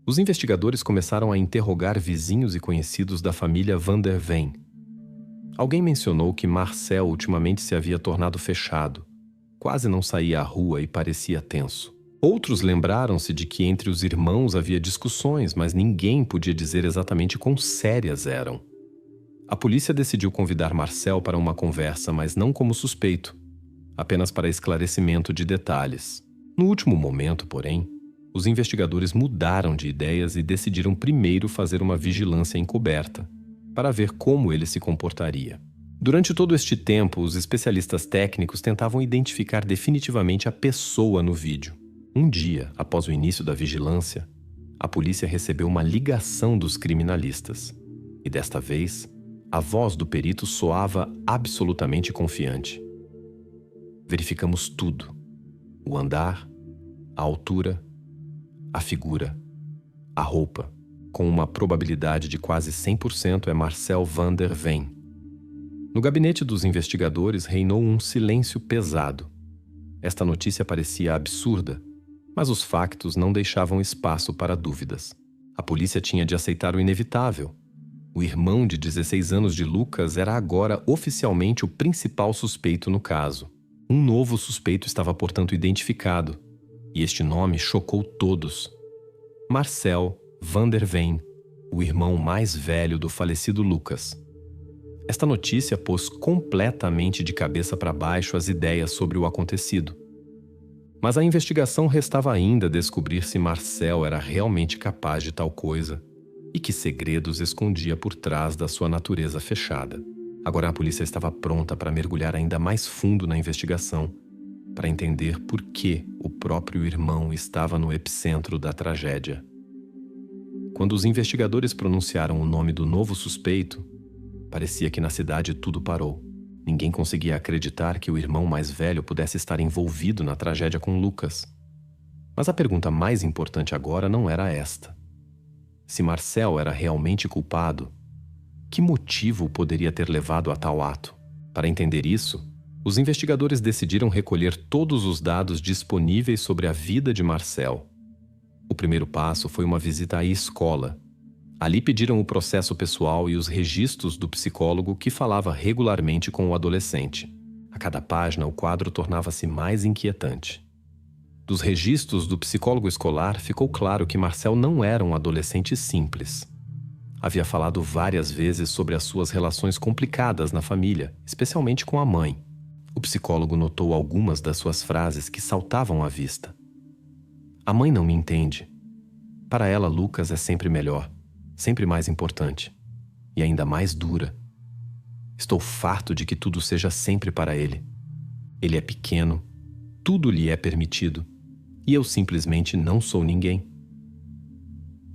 Os investigadores começaram a interrogar vizinhos e conhecidos da família Van der Veen. Alguém mencionou que Marcel ultimamente se havia tornado fechado, quase não saía à rua e parecia tenso. Outros lembraram-se de que entre os irmãos havia discussões, mas ninguém podia dizer exatamente quão sérias eram. A polícia decidiu convidar Marcel para uma conversa, mas não como suspeito, apenas para esclarecimento de detalhes. No último momento, porém, os investigadores mudaram de ideias e decidiram primeiro fazer uma vigilância encoberta, para ver como ele se comportaria. Durante todo este tempo, os especialistas técnicos tentavam identificar definitivamente a pessoa no vídeo. Um dia, após o início da vigilância, a polícia recebeu uma ligação dos criminalistas. E desta vez, a voz do perito soava absolutamente confiante. Verificamos tudo: o andar, a altura, a figura, a roupa. com uma probabilidade de quase 100%, é Marcel van der Veen. No gabinete dos investigadores reinou um silêncio pesado. Esta notícia parecia absurda, mas os factos não deixavam espaço para dúvidas. A polícia tinha de aceitar o inevitável. O irmão de 16 anos de Lucas era agora oficialmente o principal suspeito no caso. Um novo suspeito estava, portanto, identificado, e este nome chocou todos. Marcel van der Veen, o irmão mais velho do falecido Lucas. Esta notícia pôs completamente de cabeça para baixo as ideias sobre o acontecido. Mas a investigação restava ainda descobrir se Marcel era realmente capaz de tal coisa e que segredos escondia por trás da sua natureza fechada. Agora a polícia estava pronta para mergulhar ainda mais fundo na investigação, para entender por que o próprio irmão estava no epicentro da tragédia. Quando os investigadores pronunciaram o nome do novo suspeito, parecia que na cidade tudo parou. Ninguém conseguia acreditar que o irmão mais velho pudesse estar envolvido na tragédia com Lucas. Mas a pergunta mais importante agora não era esta. Se Marcel era realmente culpado, que motivo poderia ter levado a tal ato? Para entender isso, os investigadores decidiram recolher todos os dados disponíveis sobre a vida de Marcel. O primeiro passo foi uma visita à escola. Ali pediram o processo pessoal e os registros do psicólogo que falava regularmente com o adolescente. A cada página, o quadro tornava-se mais inquietante. Dos registros do psicólogo escolar, ficou claro que Marcel não era um adolescente simples. Havia falado várias vezes sobre as suas relações complicadas na família, especialmente com a mãe. O psicólogo notou algumas das suas frases que saltavam à vista. A mãe não me entende. Para ela, Lucas é sempre melhor, sempre mais importante, e ainda mais dura. Estou farto de que tudo seja sempre para ele. Ele é pequeno, tudo lhe é permitido, e eu simplesmente não sou ninguém.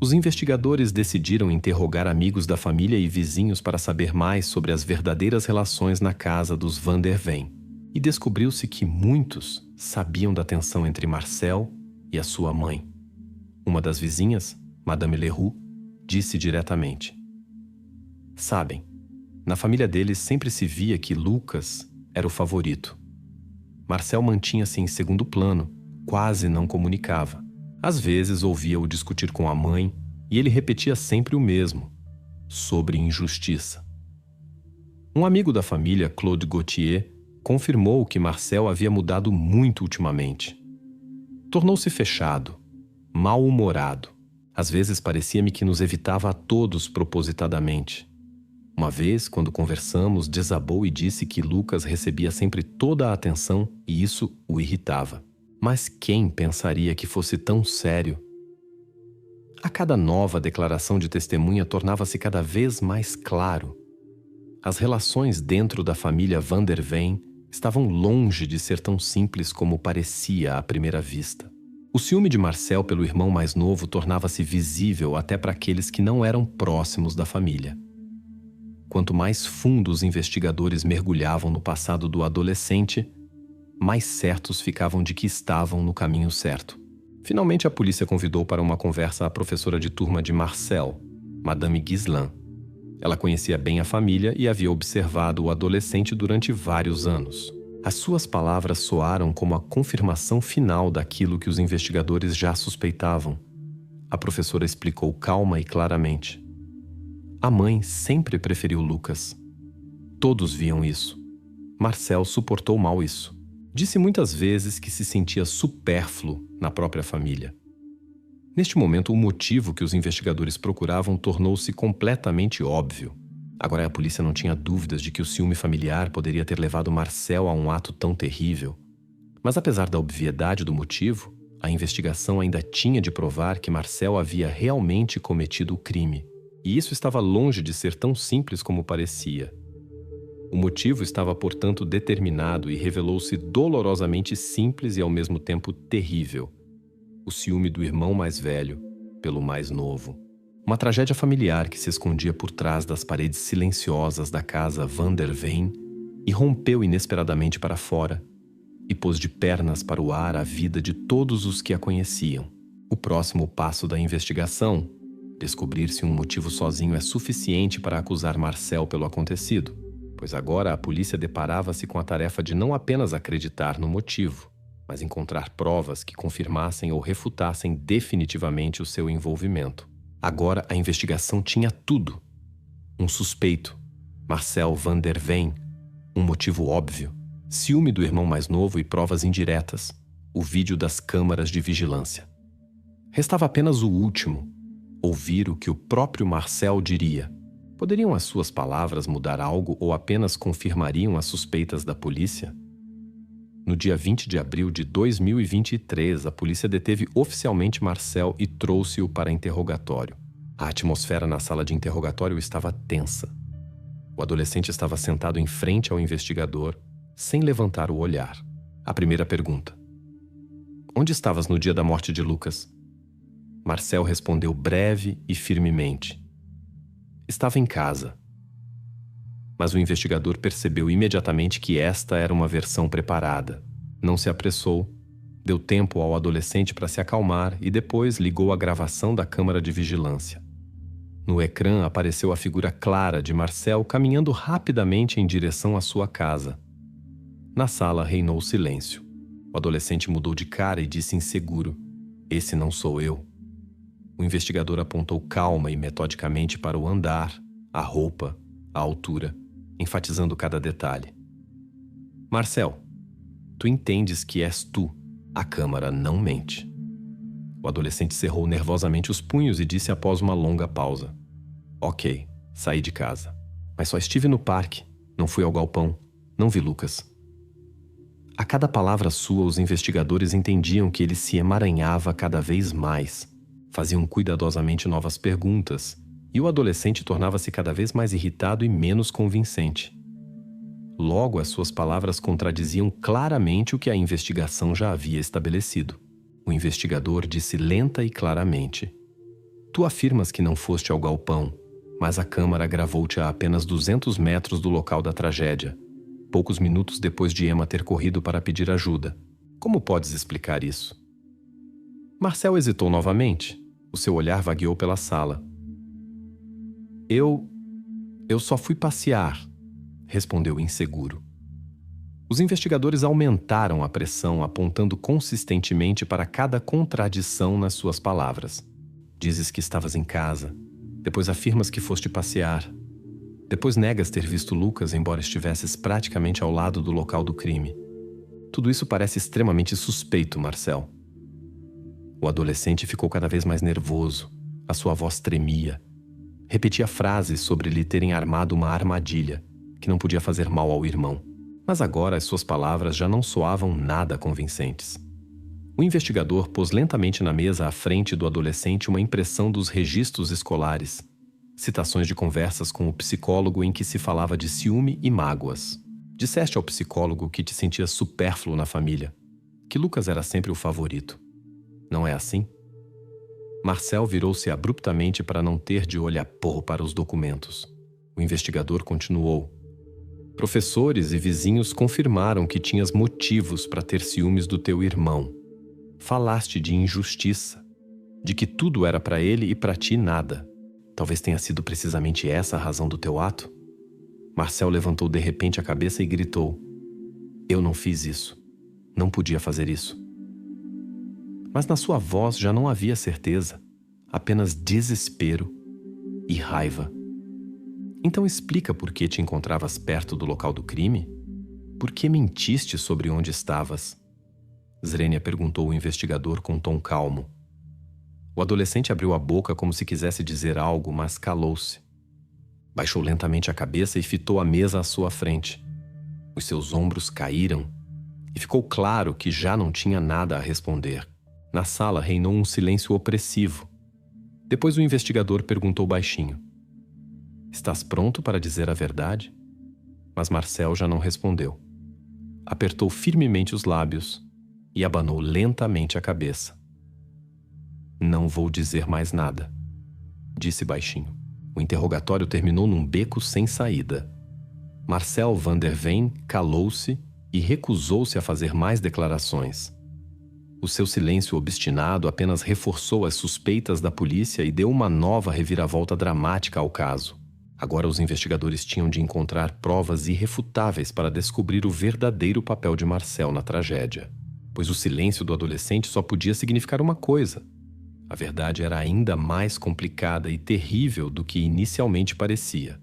Os investigadores decidiram interrogar amigos da família e vizinhos para saber mais sobre as verdadeiras relações na casa dos van der Veen, e descobriu-se que muitos sabiam da tensão entre Marcel e a sua mãe. Uma das vizinhas, Madame Leroux, disse diretamente: "Sabem, na família deles sempre se via que Lucas era o favorito. Marcel mantinha-se em segundo plano, quase não comunicava. Às vezes ouvia-o discutir com a mãe e ele repetia sempre o mesmo, sobre injustiça." Um amigo da família, Claude Gauthier, confirmou que Marcel havia mudado muito ultimamente. Tornou-se fechado, mal-humorado. Às vezes parecia-me que nos evitava a todos propositadamente. Uma vez, quando conversamos, desabou e disse que Lucas recebia sempre toda a atenção e isso o irritava. Mas quem pensaria que fosse tão sério? A cada nova declaração de testemunha tornava-se cada vez mais claro. As relações dentro da família van der Veen estavam longe de ser tão simples como parecia à primeira vista. O ciúme de Marcel pelo irmão mais novo tornava-se visível até para aqueles que não eram próximos da família. Quanto mais fundo os investigadores mergulhavam no passado do adolescente, mais certos ficavam de que estavam no caminho certo. Finalmente, a polícia convidou para uma conversa a professora de turma de Marcel, Madame Ghislain. Ela conhecia bem a família e havia observado o adolescente durante vários anos. As suas palavras soaram como a confirmação final daquilo que os investigadores já suspeitavam. A professora explicou calma e claramente. A mãe sempre preferiu Lucas. Todos viam isso. Marcel suportou mal isso. Disse muitas vezes que se sentia supérfluo na própria família. Neste momento, o motivo que os investigadores procuravam tornou-se completamente óbvio. Agora a polícia não tinha dúvidas de que o ciúme familiar poderia ter levado Marcel a um ato tão terrível. Mas apesar da obviedade do motivo, a investigação ainda tinha de provar que Marcel havia realmente cometido o crime. E isso estava longe de ser tão simples como parecia. O motivo estava, portanto, determinado e revelou-se dolorosamente simples e ao mesmo tempo terrível. O ciúme do irmão mais velho pelo mais novo. Uma tragédia familiar que se escondia por trás das paredes silenciosas da casa van der Veen e rompeu inesperadamente para fora e pôs de pernas para o ar a vida de todos os que a conheciam. O próximo passo da investigação Descobrir se um motivo sozinho é suficiente para acusar Marcel pelo acontecido, pois agora a polícia deparava-se com a tarefa de não apenas acreditar no motivo, mas encontrar provas que confirmassem ou refutassem definitivamente o seu envolvimento. Agora a investigação tinha tudo. Um suspeito, Marcel van der Veen, um motivo óbvio, ciúme do irmão mais novo e provas indiretas, o vídeo das câmaras de vigilância. Restava apenas o último, ouvir o que o próprio Marcel diria. Poderiam as suas palavras mudar algo ou apenas confirmariam as suspeitas da polícia? No dia 20 de abril de 2023, a polícia deteve oficialmente Marcel e trouxe-o para interrogatório. A atmosfera na sala de interrogatório estava tensa. O adolescente estava sentado em frente ao investigador, sem levantar o olhar. A primeira pergunta: onde estavas no dia da morte de Lucas? Marcel respondeu breve e firmemente: estava em casa. Mas o investigador percebeu imediatamente que esta era uma versão preparada. Não se apressou, deu tempo ao adolescente para se acalmar e depois ligou a gravação da câmara de vigilância. No ecrã apareceu a figura clara de Marcel caminhando rapidamente em direção à sua casa. Na sala reinou silêncio. O adolescente mudou de cara e disse inseguro: esse não sou eu. O investigador apontou calma e metodicamente para o andar, a roupa, a altura, enfatizando cada detalhe. Marcel, tu entendes que és tu. A câmara não mente. O adolescente cerrou nervosamente os punhos e disse após uma longa pausa: ok, saí de casa. Mas só estive no parque, não fui ao galpão, não vi Lucas. A cada palavra sua, os investigadores entendiam que ele se emaranhava cada vez mais. Faziam cuidadosamente novas perguntas, e o adolescente tornava-se cada vez mais irritado e menos convincente. Logo, as suas palavras contradiziam claramente o que a investigação já havia estabelecido. O investigador disse lenta e claramente: tu afirmas que não foste ao galpão, mas a câmara gravou-te a apenas 200 metros do local da tragédia, poucos minutos depois de Emma ter corrido para pedir ajuda. Como podes explicar isso? Marcel hesitou novamente. O seu olhar vagueou pela sala. Eu só fui passear, respondeu inseguro. Os investigadores aumentaram a pressão, apontando consistentemente para cada contradição nas suas palavras. Dizes que estavas em casa, depois afirmas que foste passear, depois negas ter visto Lucas, embora estivesses praticamente ao lado do local do crime. Tudo isso parece extremamente suspeito, Marcel. O adolescente ficou cada vez mais nervoso. A sua voz tremia. Repetia frases sobre lhe terem armado uma armadilha, que não podia fazer mal ao irmão. Mas agora as suas palavras já não soavam nada convincentes. O investigador pôs lentamente na mesa à frente do adolescente uma impressão dos registros escolares, citações de conversas com o psicólogo em que se falava de ciúme e mágoas. Disseste ao psicólogo que te sentias supérfluo na família, que Lucas era sempre o favorito. Não é assim? Marcel virou-se abruptamente para não ter de olhar porro para os documentos. O investigador continuou: professores e vizinhos confirmaram que tinhas motivos para ter ciúmes do teu irmão. Falaste de injustiça, de que tudo era para ele e para ti nada. Talvez tenha sido precisamente essa a razão do teu ato? Marcel levantou de repente a cabeça e gritou: eu não fiz isso. Não podia fazer isso. Mas na sua voz já não havia certeza, apenas desespero e raiva. Então explica por que te encontravas perto do local do crime? Por que mentiste sobre onde estavas? Zrenia perguntou o investigador com tom calmo. O adolescente abriu a boca como se quisesse dizer algo, mas calou-se. Baixou lentamente a cabeça e fitou a mesa à sua frente. Os seus ombros caíram e ficou claro que já não tinha nada a responder. Na sala reinou um silêncio opressivo. Depois o investigador perguntou baixinho: estás pronto para dizer a verdade? Mas Marcel já não respondeu. Apertou firmemente os lábios e abanou lentamente a cabeça. Não vou dizer mais nada, disse baixinho. O interrogatório terminou num beco sem saída. Marcel van der Veen calou-se e recusou-se a fazer mais declarações. O seu silêncio obstinado apenas reforçou as suspeitas da polícia e deu uma nova reviravolta dramática ao caso. Agora os investigadores tinham de encontrar provas irrefutáveis para descobrir o verdadeiro papel de Marcel na tragédia, pois o silêncio do adolescente só podia significar uma coisa. A verdade era ainda mais complicada e terrível do que inicialmente parecia.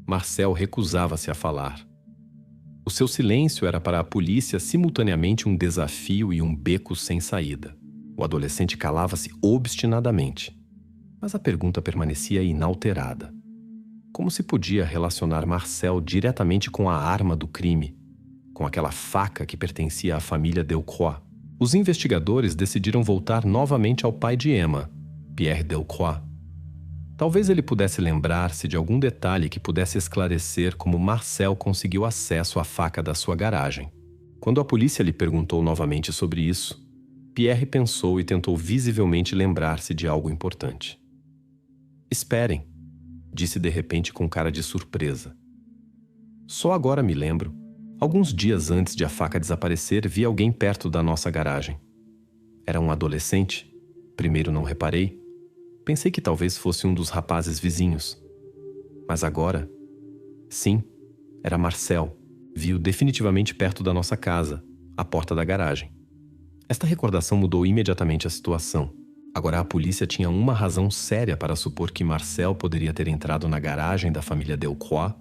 Marcel recusava-se a falar. O seu silêncio era para a polícia simultaneamente um desafio e um beco sem saída. O adolescente calava-se obstinadamente, mas a pergunta permanecia inalterada. Como se podia relacionar Marcel diretamente com a arma do crime, com aquela faca que pertencia à família Delcroix? Os investigadores decidiram voltar novamente ao pai de Emma, Pierre Delcroix. Talvez ele pudesse lembrar-se de algum detalhe que pudesse esclarecer como Marcel conseguiu acesso à faca da sua garagem. Quando a polícia lhe perguntou novamente sobre isso, Pierre pensou e tentou visivelmente lembrar-se de algo importante. "Esperem", disse de repente com cara de surpresa. "Só agora me lembro. Alguns dias antes de a faca desaparecer, vi alguém perto da nossa garagem. Era um adolescente. Primeiro não reparei. Pensei que talvez fosse um dos rapazes vizinhos. Mas agora, sim, era Marcel. Vi-o definitivamente perto da nossa casa, à porta da garagem." Esta recordação mudou imediatamente a situação. Agora a polícia tinha uma razão séria para supor que Marcel poderia ter entrado na garagem da família Delcroix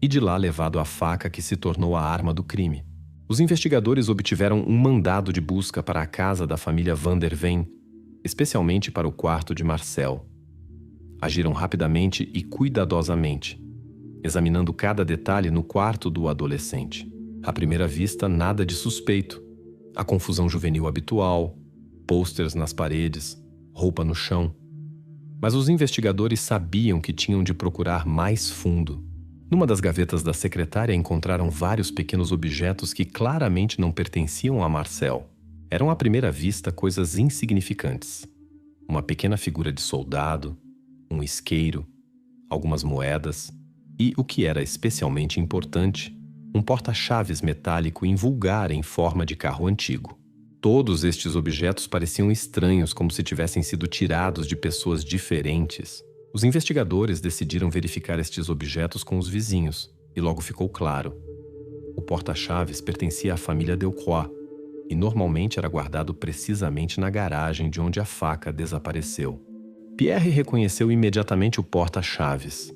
e de lá levado a faca que se tornou a arma do crime. Os investigadores obtiveram um mandado de busca para a casa da família Van der Veen, especialmente para o quarto de Marcel. Agiram rapidamente e cuidadosamente, examinando cada detalhe no quarto do adolescente. À primeira vista, nada de suspeito. A confusão juvenil habitual, pôsteres nas paredes, roupa no chão. Mas os investigadores sabiam que tinham de procurar mais fundo. Numa das gavetas da secretária encontraram vários pequenos objetos que claramente não pertenciam a Marcel. Eram à primeira vista coisas insignificantes. Uma pequena figura de soldado, um isqueiro, algumas moedas e, o que era especialmente importante, um porta-chaves metálico invulgar em forma de carro antigo. Todos estes objetos pareciam estranhos, como se tivessem sido tirados de pessoas diferentes. Os investigadores decidiram verificar estes objetos com os vizinhos, e logo ficou claro. O porta-chaves pertencia à família Delcroix, e normalmente era guardado precisamente na garagem de onde a faca desapareceu. Pierre reconheceu imediatamente o porta-chaves.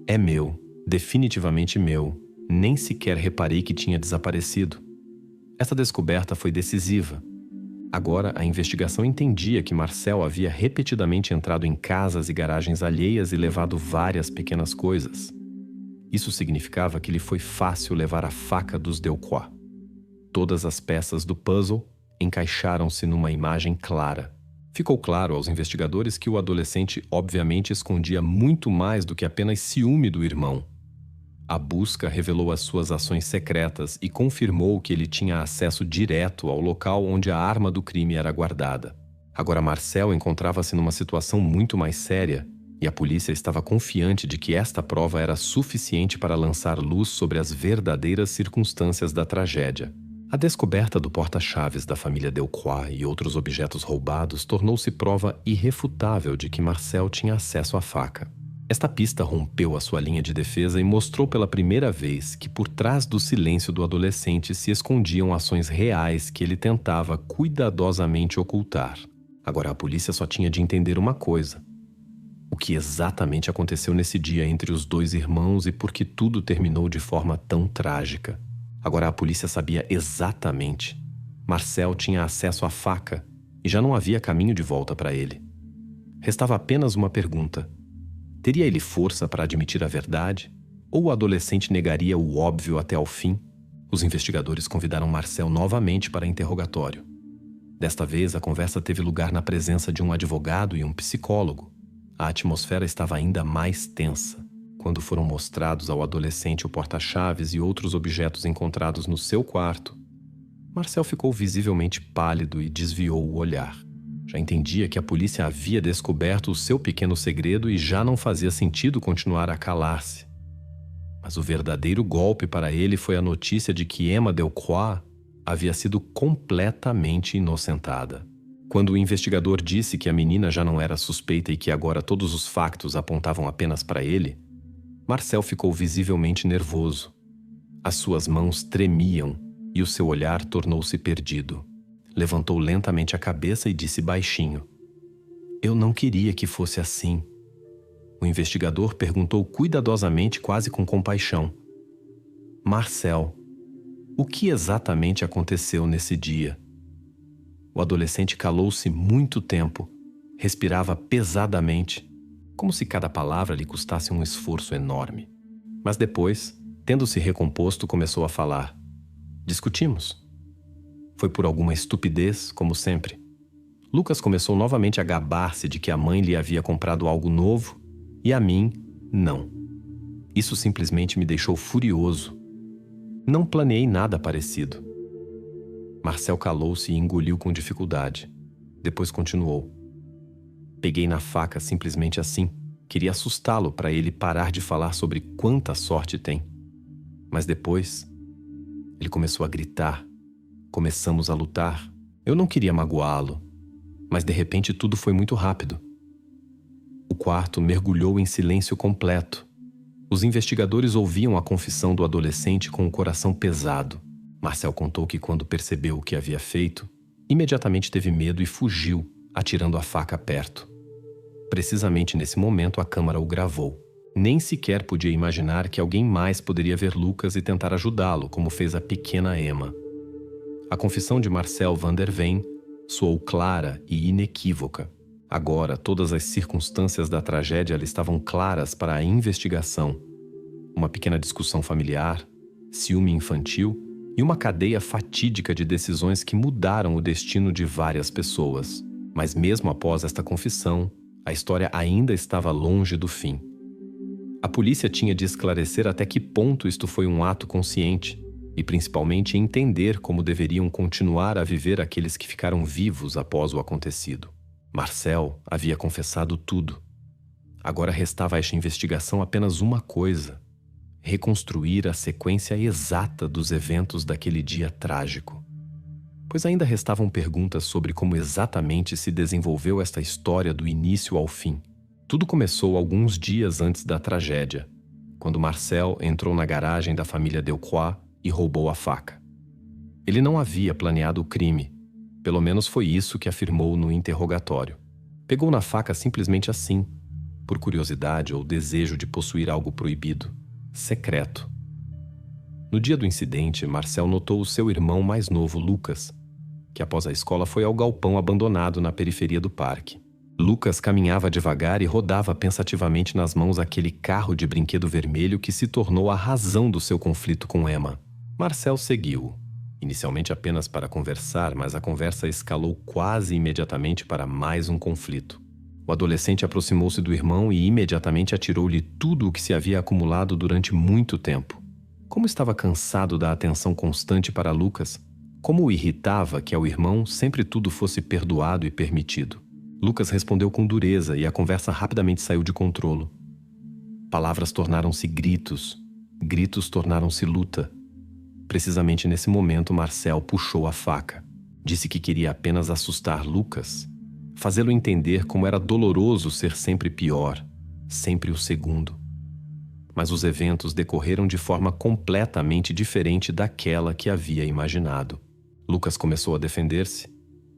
"É meu, definitivamente meu. Nem sequer reparei que tinha desaparecido." Essa descoberta foi decisiva. Agora, a investigação entendia que Marcel havia repetidamente entrado em casas e garagens alheias e levado várias pequenas coisas. Isso significava que lhe foi fácil levar a faca dos Delcroix. Todas as peças do puzzle encaixaram-se numa imagem clara. Ficou claro aos investigadores que o adolescente obviamente escondia muito mais do que apenas ciúme do irmão. A busca revelou as suas ações secretas e confirmou que ele tinha acesso direto ao local onde a arma do crime era guardada. Agora Marcel encontrava-se numa situação muito mais séria e a polícia estava confiante de que esta prova era suficiente para lançar luz sobre as verdadeiras circunstâncias da tragédia. A descoberta do porta-chaves da família Delcroix e outros objetos roubados tornou-se prova irrefutável de que Marcel tinha acesso à faca. Esta pista rompeu a sua linha de defesa e mostrou pela primeira vez que por trás do silêncio do adolescente se escondiam ações reais que ele tentava cuidadosamente ocultar. Agora a polícia só tinha de entender uma coisa: o que exatamente aconteceu nesse dia entre os dois irmãos e por que tudo terminou de forma tão trágica. Agora a polícia sabia exatamente. Marcel tinha acesso à faca e já não havia caminho de volta para ele. Restava apenas uma pergunta: teria ele força para admitir a verdade? Ou o adolescente negaria o óbvio até ao fim? Os investigadores convidaram Marcel novamente para interrogatório. Desta vez, a conversa teve lugar na presença de um advogado e um psicólogo. A atmosfera estava ainda mais tensa. Quando foram mostrados ao adolescente o porta-chaves e outros objetos encontrados no seu quarto, Marcel ficou visivelmente pálido e desviou o olhar. Já entendia que a polícia havia descoberto o seu pequeno segredo e já não fazia sentido continuar a calar-se. Mas o verdadeiro golpe para ele foi a notícia de que Emma Delcroix havia sido completamente inocentada. Quando o investigador disse que a menina já não era suspeita e que agora todos os factos apontavam apenas para ele, Marcel ficou visivelmente nervoso. As suas mãos tremiam e o seu olhar tornou-se perdido. Levantou lentamente a cabeça e disse baixinho: "Eu não queria que fosse assim." O investigador perguntou cuidadosamente, quase com compaixão: "Marcel, o que exatamente aconteceu nesse dia?" O adolescente calou-se muito tempo, respirava pesadamente, como se cada palavra lhe custasse um esforço enorme. Mas depois, tendo-se recomposto, começou a falar: "Discutimos. Foi por alguma estupidez, como sempre." Lucas começou novamente a gabar-se de que a mãe lhe havia comprado algo novo e a mim, não. Isso simplesmente me deixou furioso. Não planeei nada parecido. Marcel calou-se e engoliu com dificuldade. Depois continuou: "Peguei na faca simplesmente assim. Queria assustá-lo para ele parar de falar sobre quanta sorte tem. Mas depois, ele começou a gritar. Começamos a lutar. Eu não queria magoá-lo, mas de repente tudo foi muito rápido. O quarto mergulhou em silêncio completo. Os investigadores ouviam a confissão do adolescente com o coração pesado. Marcel contou que quando percebeu o que havia feito, imediatamente teve medo e fugiu, atirando a faca perto. Precisamente nesse momento a câmara o gravou. Nem sequer podia imaginar que alguém mais poderia ver Lucas e tentar ajudá-lo, como fez a pequena Emma. A confissão de Marcel van der Veen soou clara e inequívoca. Agora, todas as circunstâncias da tragédia lhe estavam claras para a investigação. Uma pequena discussão familiar, ciúme infantil e uma cadeia fatídica de decisões que mudaram o destino de várias pessoas. Mas mesmo após esta confissão, a história ainda estava longe do fim. A polícia tinha de esclarecer até que ponto isto foi um ato consciente e principalmente entender como deveriam continuar a viver aqueles que ficaram vivos após o acontecido. Marcel havia confessado tudo. Agora restava a esta investigação apenas uma coisa: reconstruir a sequência exata dos eventos daquele dia trágico. Pois ainda restavam perguntas sobre como exatamente se desenvolveu esta história do início ao fim. Tudo começou alguns dias antes da tragédia, quando Marcel entrou na garagem da família Delcroix e roubou a faca. Ele não havia planeado o crime, pelo menos foi isso que afirmou no interrogatório. Pegou na faca simplesmente assim, por curiosidade ou desejo de possuir algo proibido, secreto. No dia do incidente, Marcel notou o seu irmão mais novo, Lucas, que após a escola foi ao galpão abandonado na periferia do parque. Lucas caminhava devagar e rodava pensativamente nas mãos aquele carro de brinquedo vermelho que se tornou a razão do seu conflito com Emma. Marcel seguiu, inicialmente apenas para conversar, mas a conversa escalou quase imediatamente para mais um conflito. O adolescente aproximou-se do irmão e imediatamente atirou-lhe tudo o que se havia acumulado durante muito tempo. Como estava cansado da atenção constante para Lucas, como o irritava que ao irmão sempre tudo fosse perdoado e permitido. Lucas respondeu com dureza e a conversa rapidamente saiu de controle. Palavras tornaram-se gritos, gritos tornaram-se luta. Precisamente nesse momento, Marcel puxou a faca. Disse que queria apenas assustar Lucas, fazê-lo entender como era doloroso ser sempre pior, sempre o segundo. Mas os eventos decorreram de forma completamente diferente daquela que havia imaginado. Lucas começou a defender-se,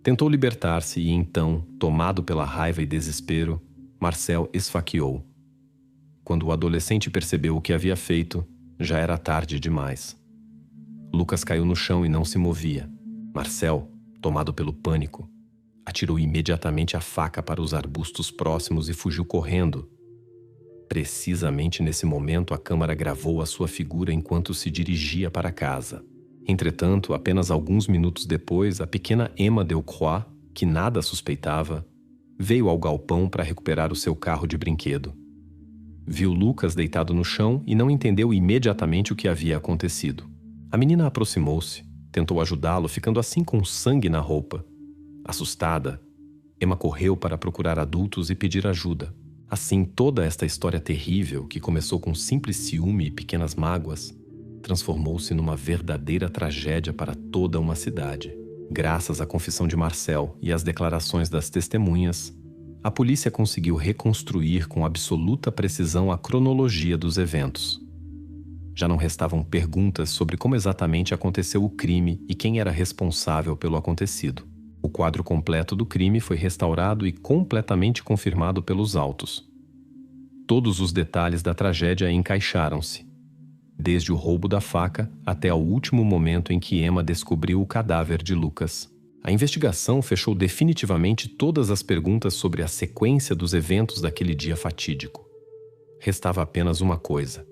tentou libertar-se e então, tomado pela raiva e desespero, Marcel esfaqueou. Quando o adolescente percebeu o que havia feito, já era tarde demais. Lucas caiu no chão e não se movia. Marcel, tomado pelo pânico, atirou imediatamente a faca para os arbustos próximos e fugiu correndo. Precisamente nesse momento, a câmara gravou a sua figura enquanto se dirigia para casa. Entretanto, apenas alguns minutos depois, a pequena Emma Delcroix, que nada suspeitava, veio ao galpão para recuperar o seu carro de brinquedo. Viu Lucas deitado no chão e não entendeu imediatamente o que havia acontecido. A menina aproximou-se, tentou ajudá-lo, ficando assim com sangue na roupa. Assustada, Emma correu para procurar adultos e pedir ajuda. Assim, toda esta história terrível, que começou com simples ciúme e pequenas mágoas, transformou-se numa verdadeira tragédia para toda uma cidade. Graças à confissão de Marcel e às declarações das testemunhas, a polícia conseguiu reconstruir com absoluta precisão a cronologia dos eventos. Já não restavam perguntas sobre como exatamente aconteceu o crime e quem era responsável pelo acontecido. O quadro completo do crime foi restaurado e completamente confirmado pelos autos. Todos os detalhes da tragédia encaixaram-se, desde o roubo da faca até ao último momento em que Emma descobriu o cadáver de Lucas. A investigação fechou definitivamente todas as perguntas sobre a sequência dos eventos daquele dia fatídico. Restava apenas uma coisa: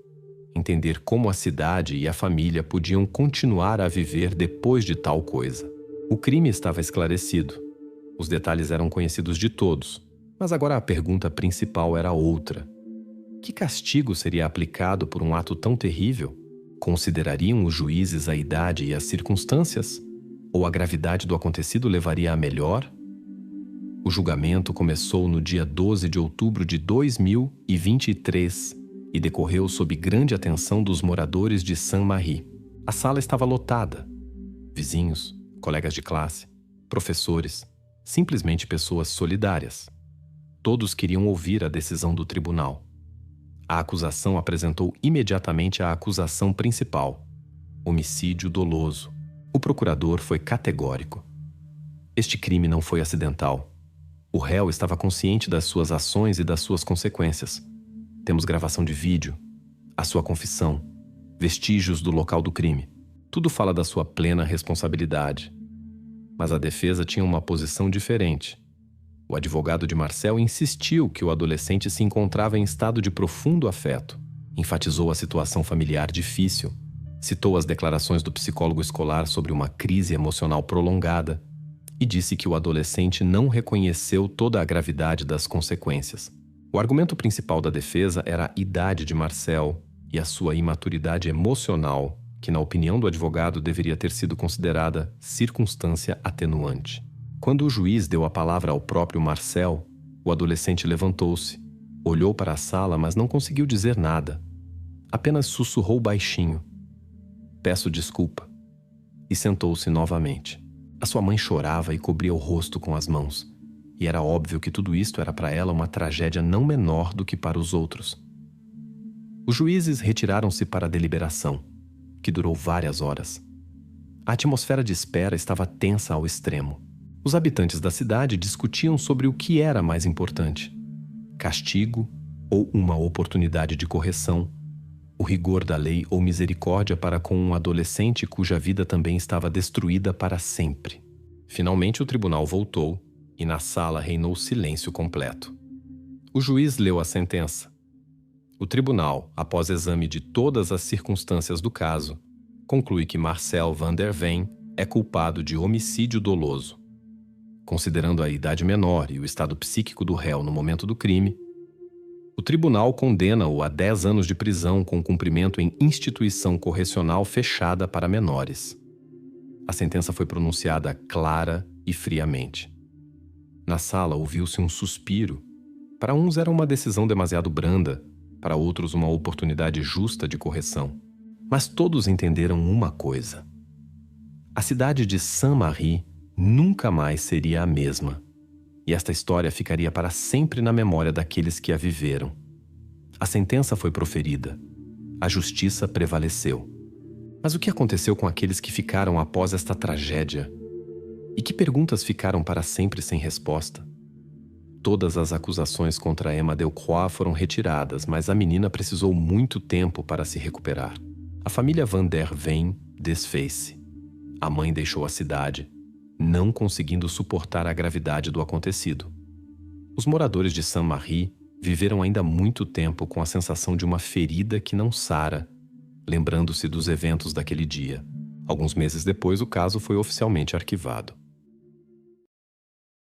entender como a cidade e a família podiam continuar a viver depois de tal coisa. O crime estava esclarecido. Os detalhes eram conhecidos de todos, mas agora a pergunta principal era outra. Que castigo seria aplicado por um ato tão terrível? Considerariam os juízes a idade e as circunstâncias? Ou a gravidade do acontecido levaria a melhor? O julgamento começou no dia 12 de outubro de 2023 e decorreu sob grande atenção dos moradores de Saint-Marie. A sala estava lotada. Vizinhos, colegas de classe, professores, simplesmente pessoas solidárias. Todos queriam ouvir a decisão do tribunal. A acusação apresentou imediatamente a acusação principal: homicídio doloso. O procurador foi categórico. Este crime não foi acidental. O réu estava consciente das suas ações e das suas consequências. Temos gravação de vídeo, a sua confissão, vestígios do local do crime. Tudo fala da sua plena responsabilidade. Mas a defesa tinha uma posição diferente. O advogado de Marcel insistiu que o adolescente se encontrava em estado de profundo afeto. Enfatizou a situação familiar difícil. Citou as declarações do psicólogo escolar sobre uma crise emocional prolongada e disse que o adolescente não reconheceu toda a gravidade das consequências. O argumento principal da defesa era a idade de Marcel e a sua imaturidade emocional, que, na opinião do advogado, deveria ter sido considerada circunstância atenuante. Quando o juiz deu a palavra ao próprio Marcel, o adolescente levantou-se, olhou para a sala, mas não conseguiu dizer nada. Apenas sussurrou baixinho: "Peço desculpa", e sentou-se novamente. A sua mãe chorava e cobria o rosto com as mãos, e era óbvio que tudo isto era para ela uma tragédia não menor do que para os outros. Os juízes retiraram-se para a deliberação, que durou várias horas. A atmosfera de espera estava tensa ao extremo. Os habitantes da cidade discutiam sobre o que era mais importante: castigo ou uma oportunidade de correção, o rigor da lei ou misericórdia para com um adolescente cuja vida também estava destruída para sempre. Finalmente o tribunal voltou e na sala reinou silêncio completo. O juiz leu a sentença. O tribunal, após exame de todas as circunstâncias do caso, conclui que Marcel van der Veen é culpado de homicídio doloso. Considerando a idade menor e o estado psíquico do réu no momento do crime, o tribunal condena-o a 10 anos de prisão com cumprimento em instituição correcional fechada para menores. A sentença foi pronunciada clara e friamente. Na sala ouviu-se um suspiro. Para uns era uma decisão demasiado branda, para outros uma oportunidade justa de correção. Mas todos entenderam uma coisa: a cidade de Saint-Marie nunca mais seria a mesma. E esta história ficaria para sempre na memória daqueles que a viveram. A sentença foi proferida. A justiça prevaleceu. Mas o que aconteceu com aqueles que ficaram após esta tragédia? E que perguntas ficaram para sempre sem resposta? Todas as acusações contra Emma Delcroix foram retiradas, mas a menina precisou muito tempo para se recuperar. A família van der Veen desfez-se. A mãe deixou a cidade, não conseguindo suportar a gravidade do acontecido. Os moradores de Saint-Marie viveram ainda muito tempo com a sensação de uma ferida que não sara, lembrando-se dos eventos daquele dia. Alguns meses depois, o caso foi oficialmente arquivado.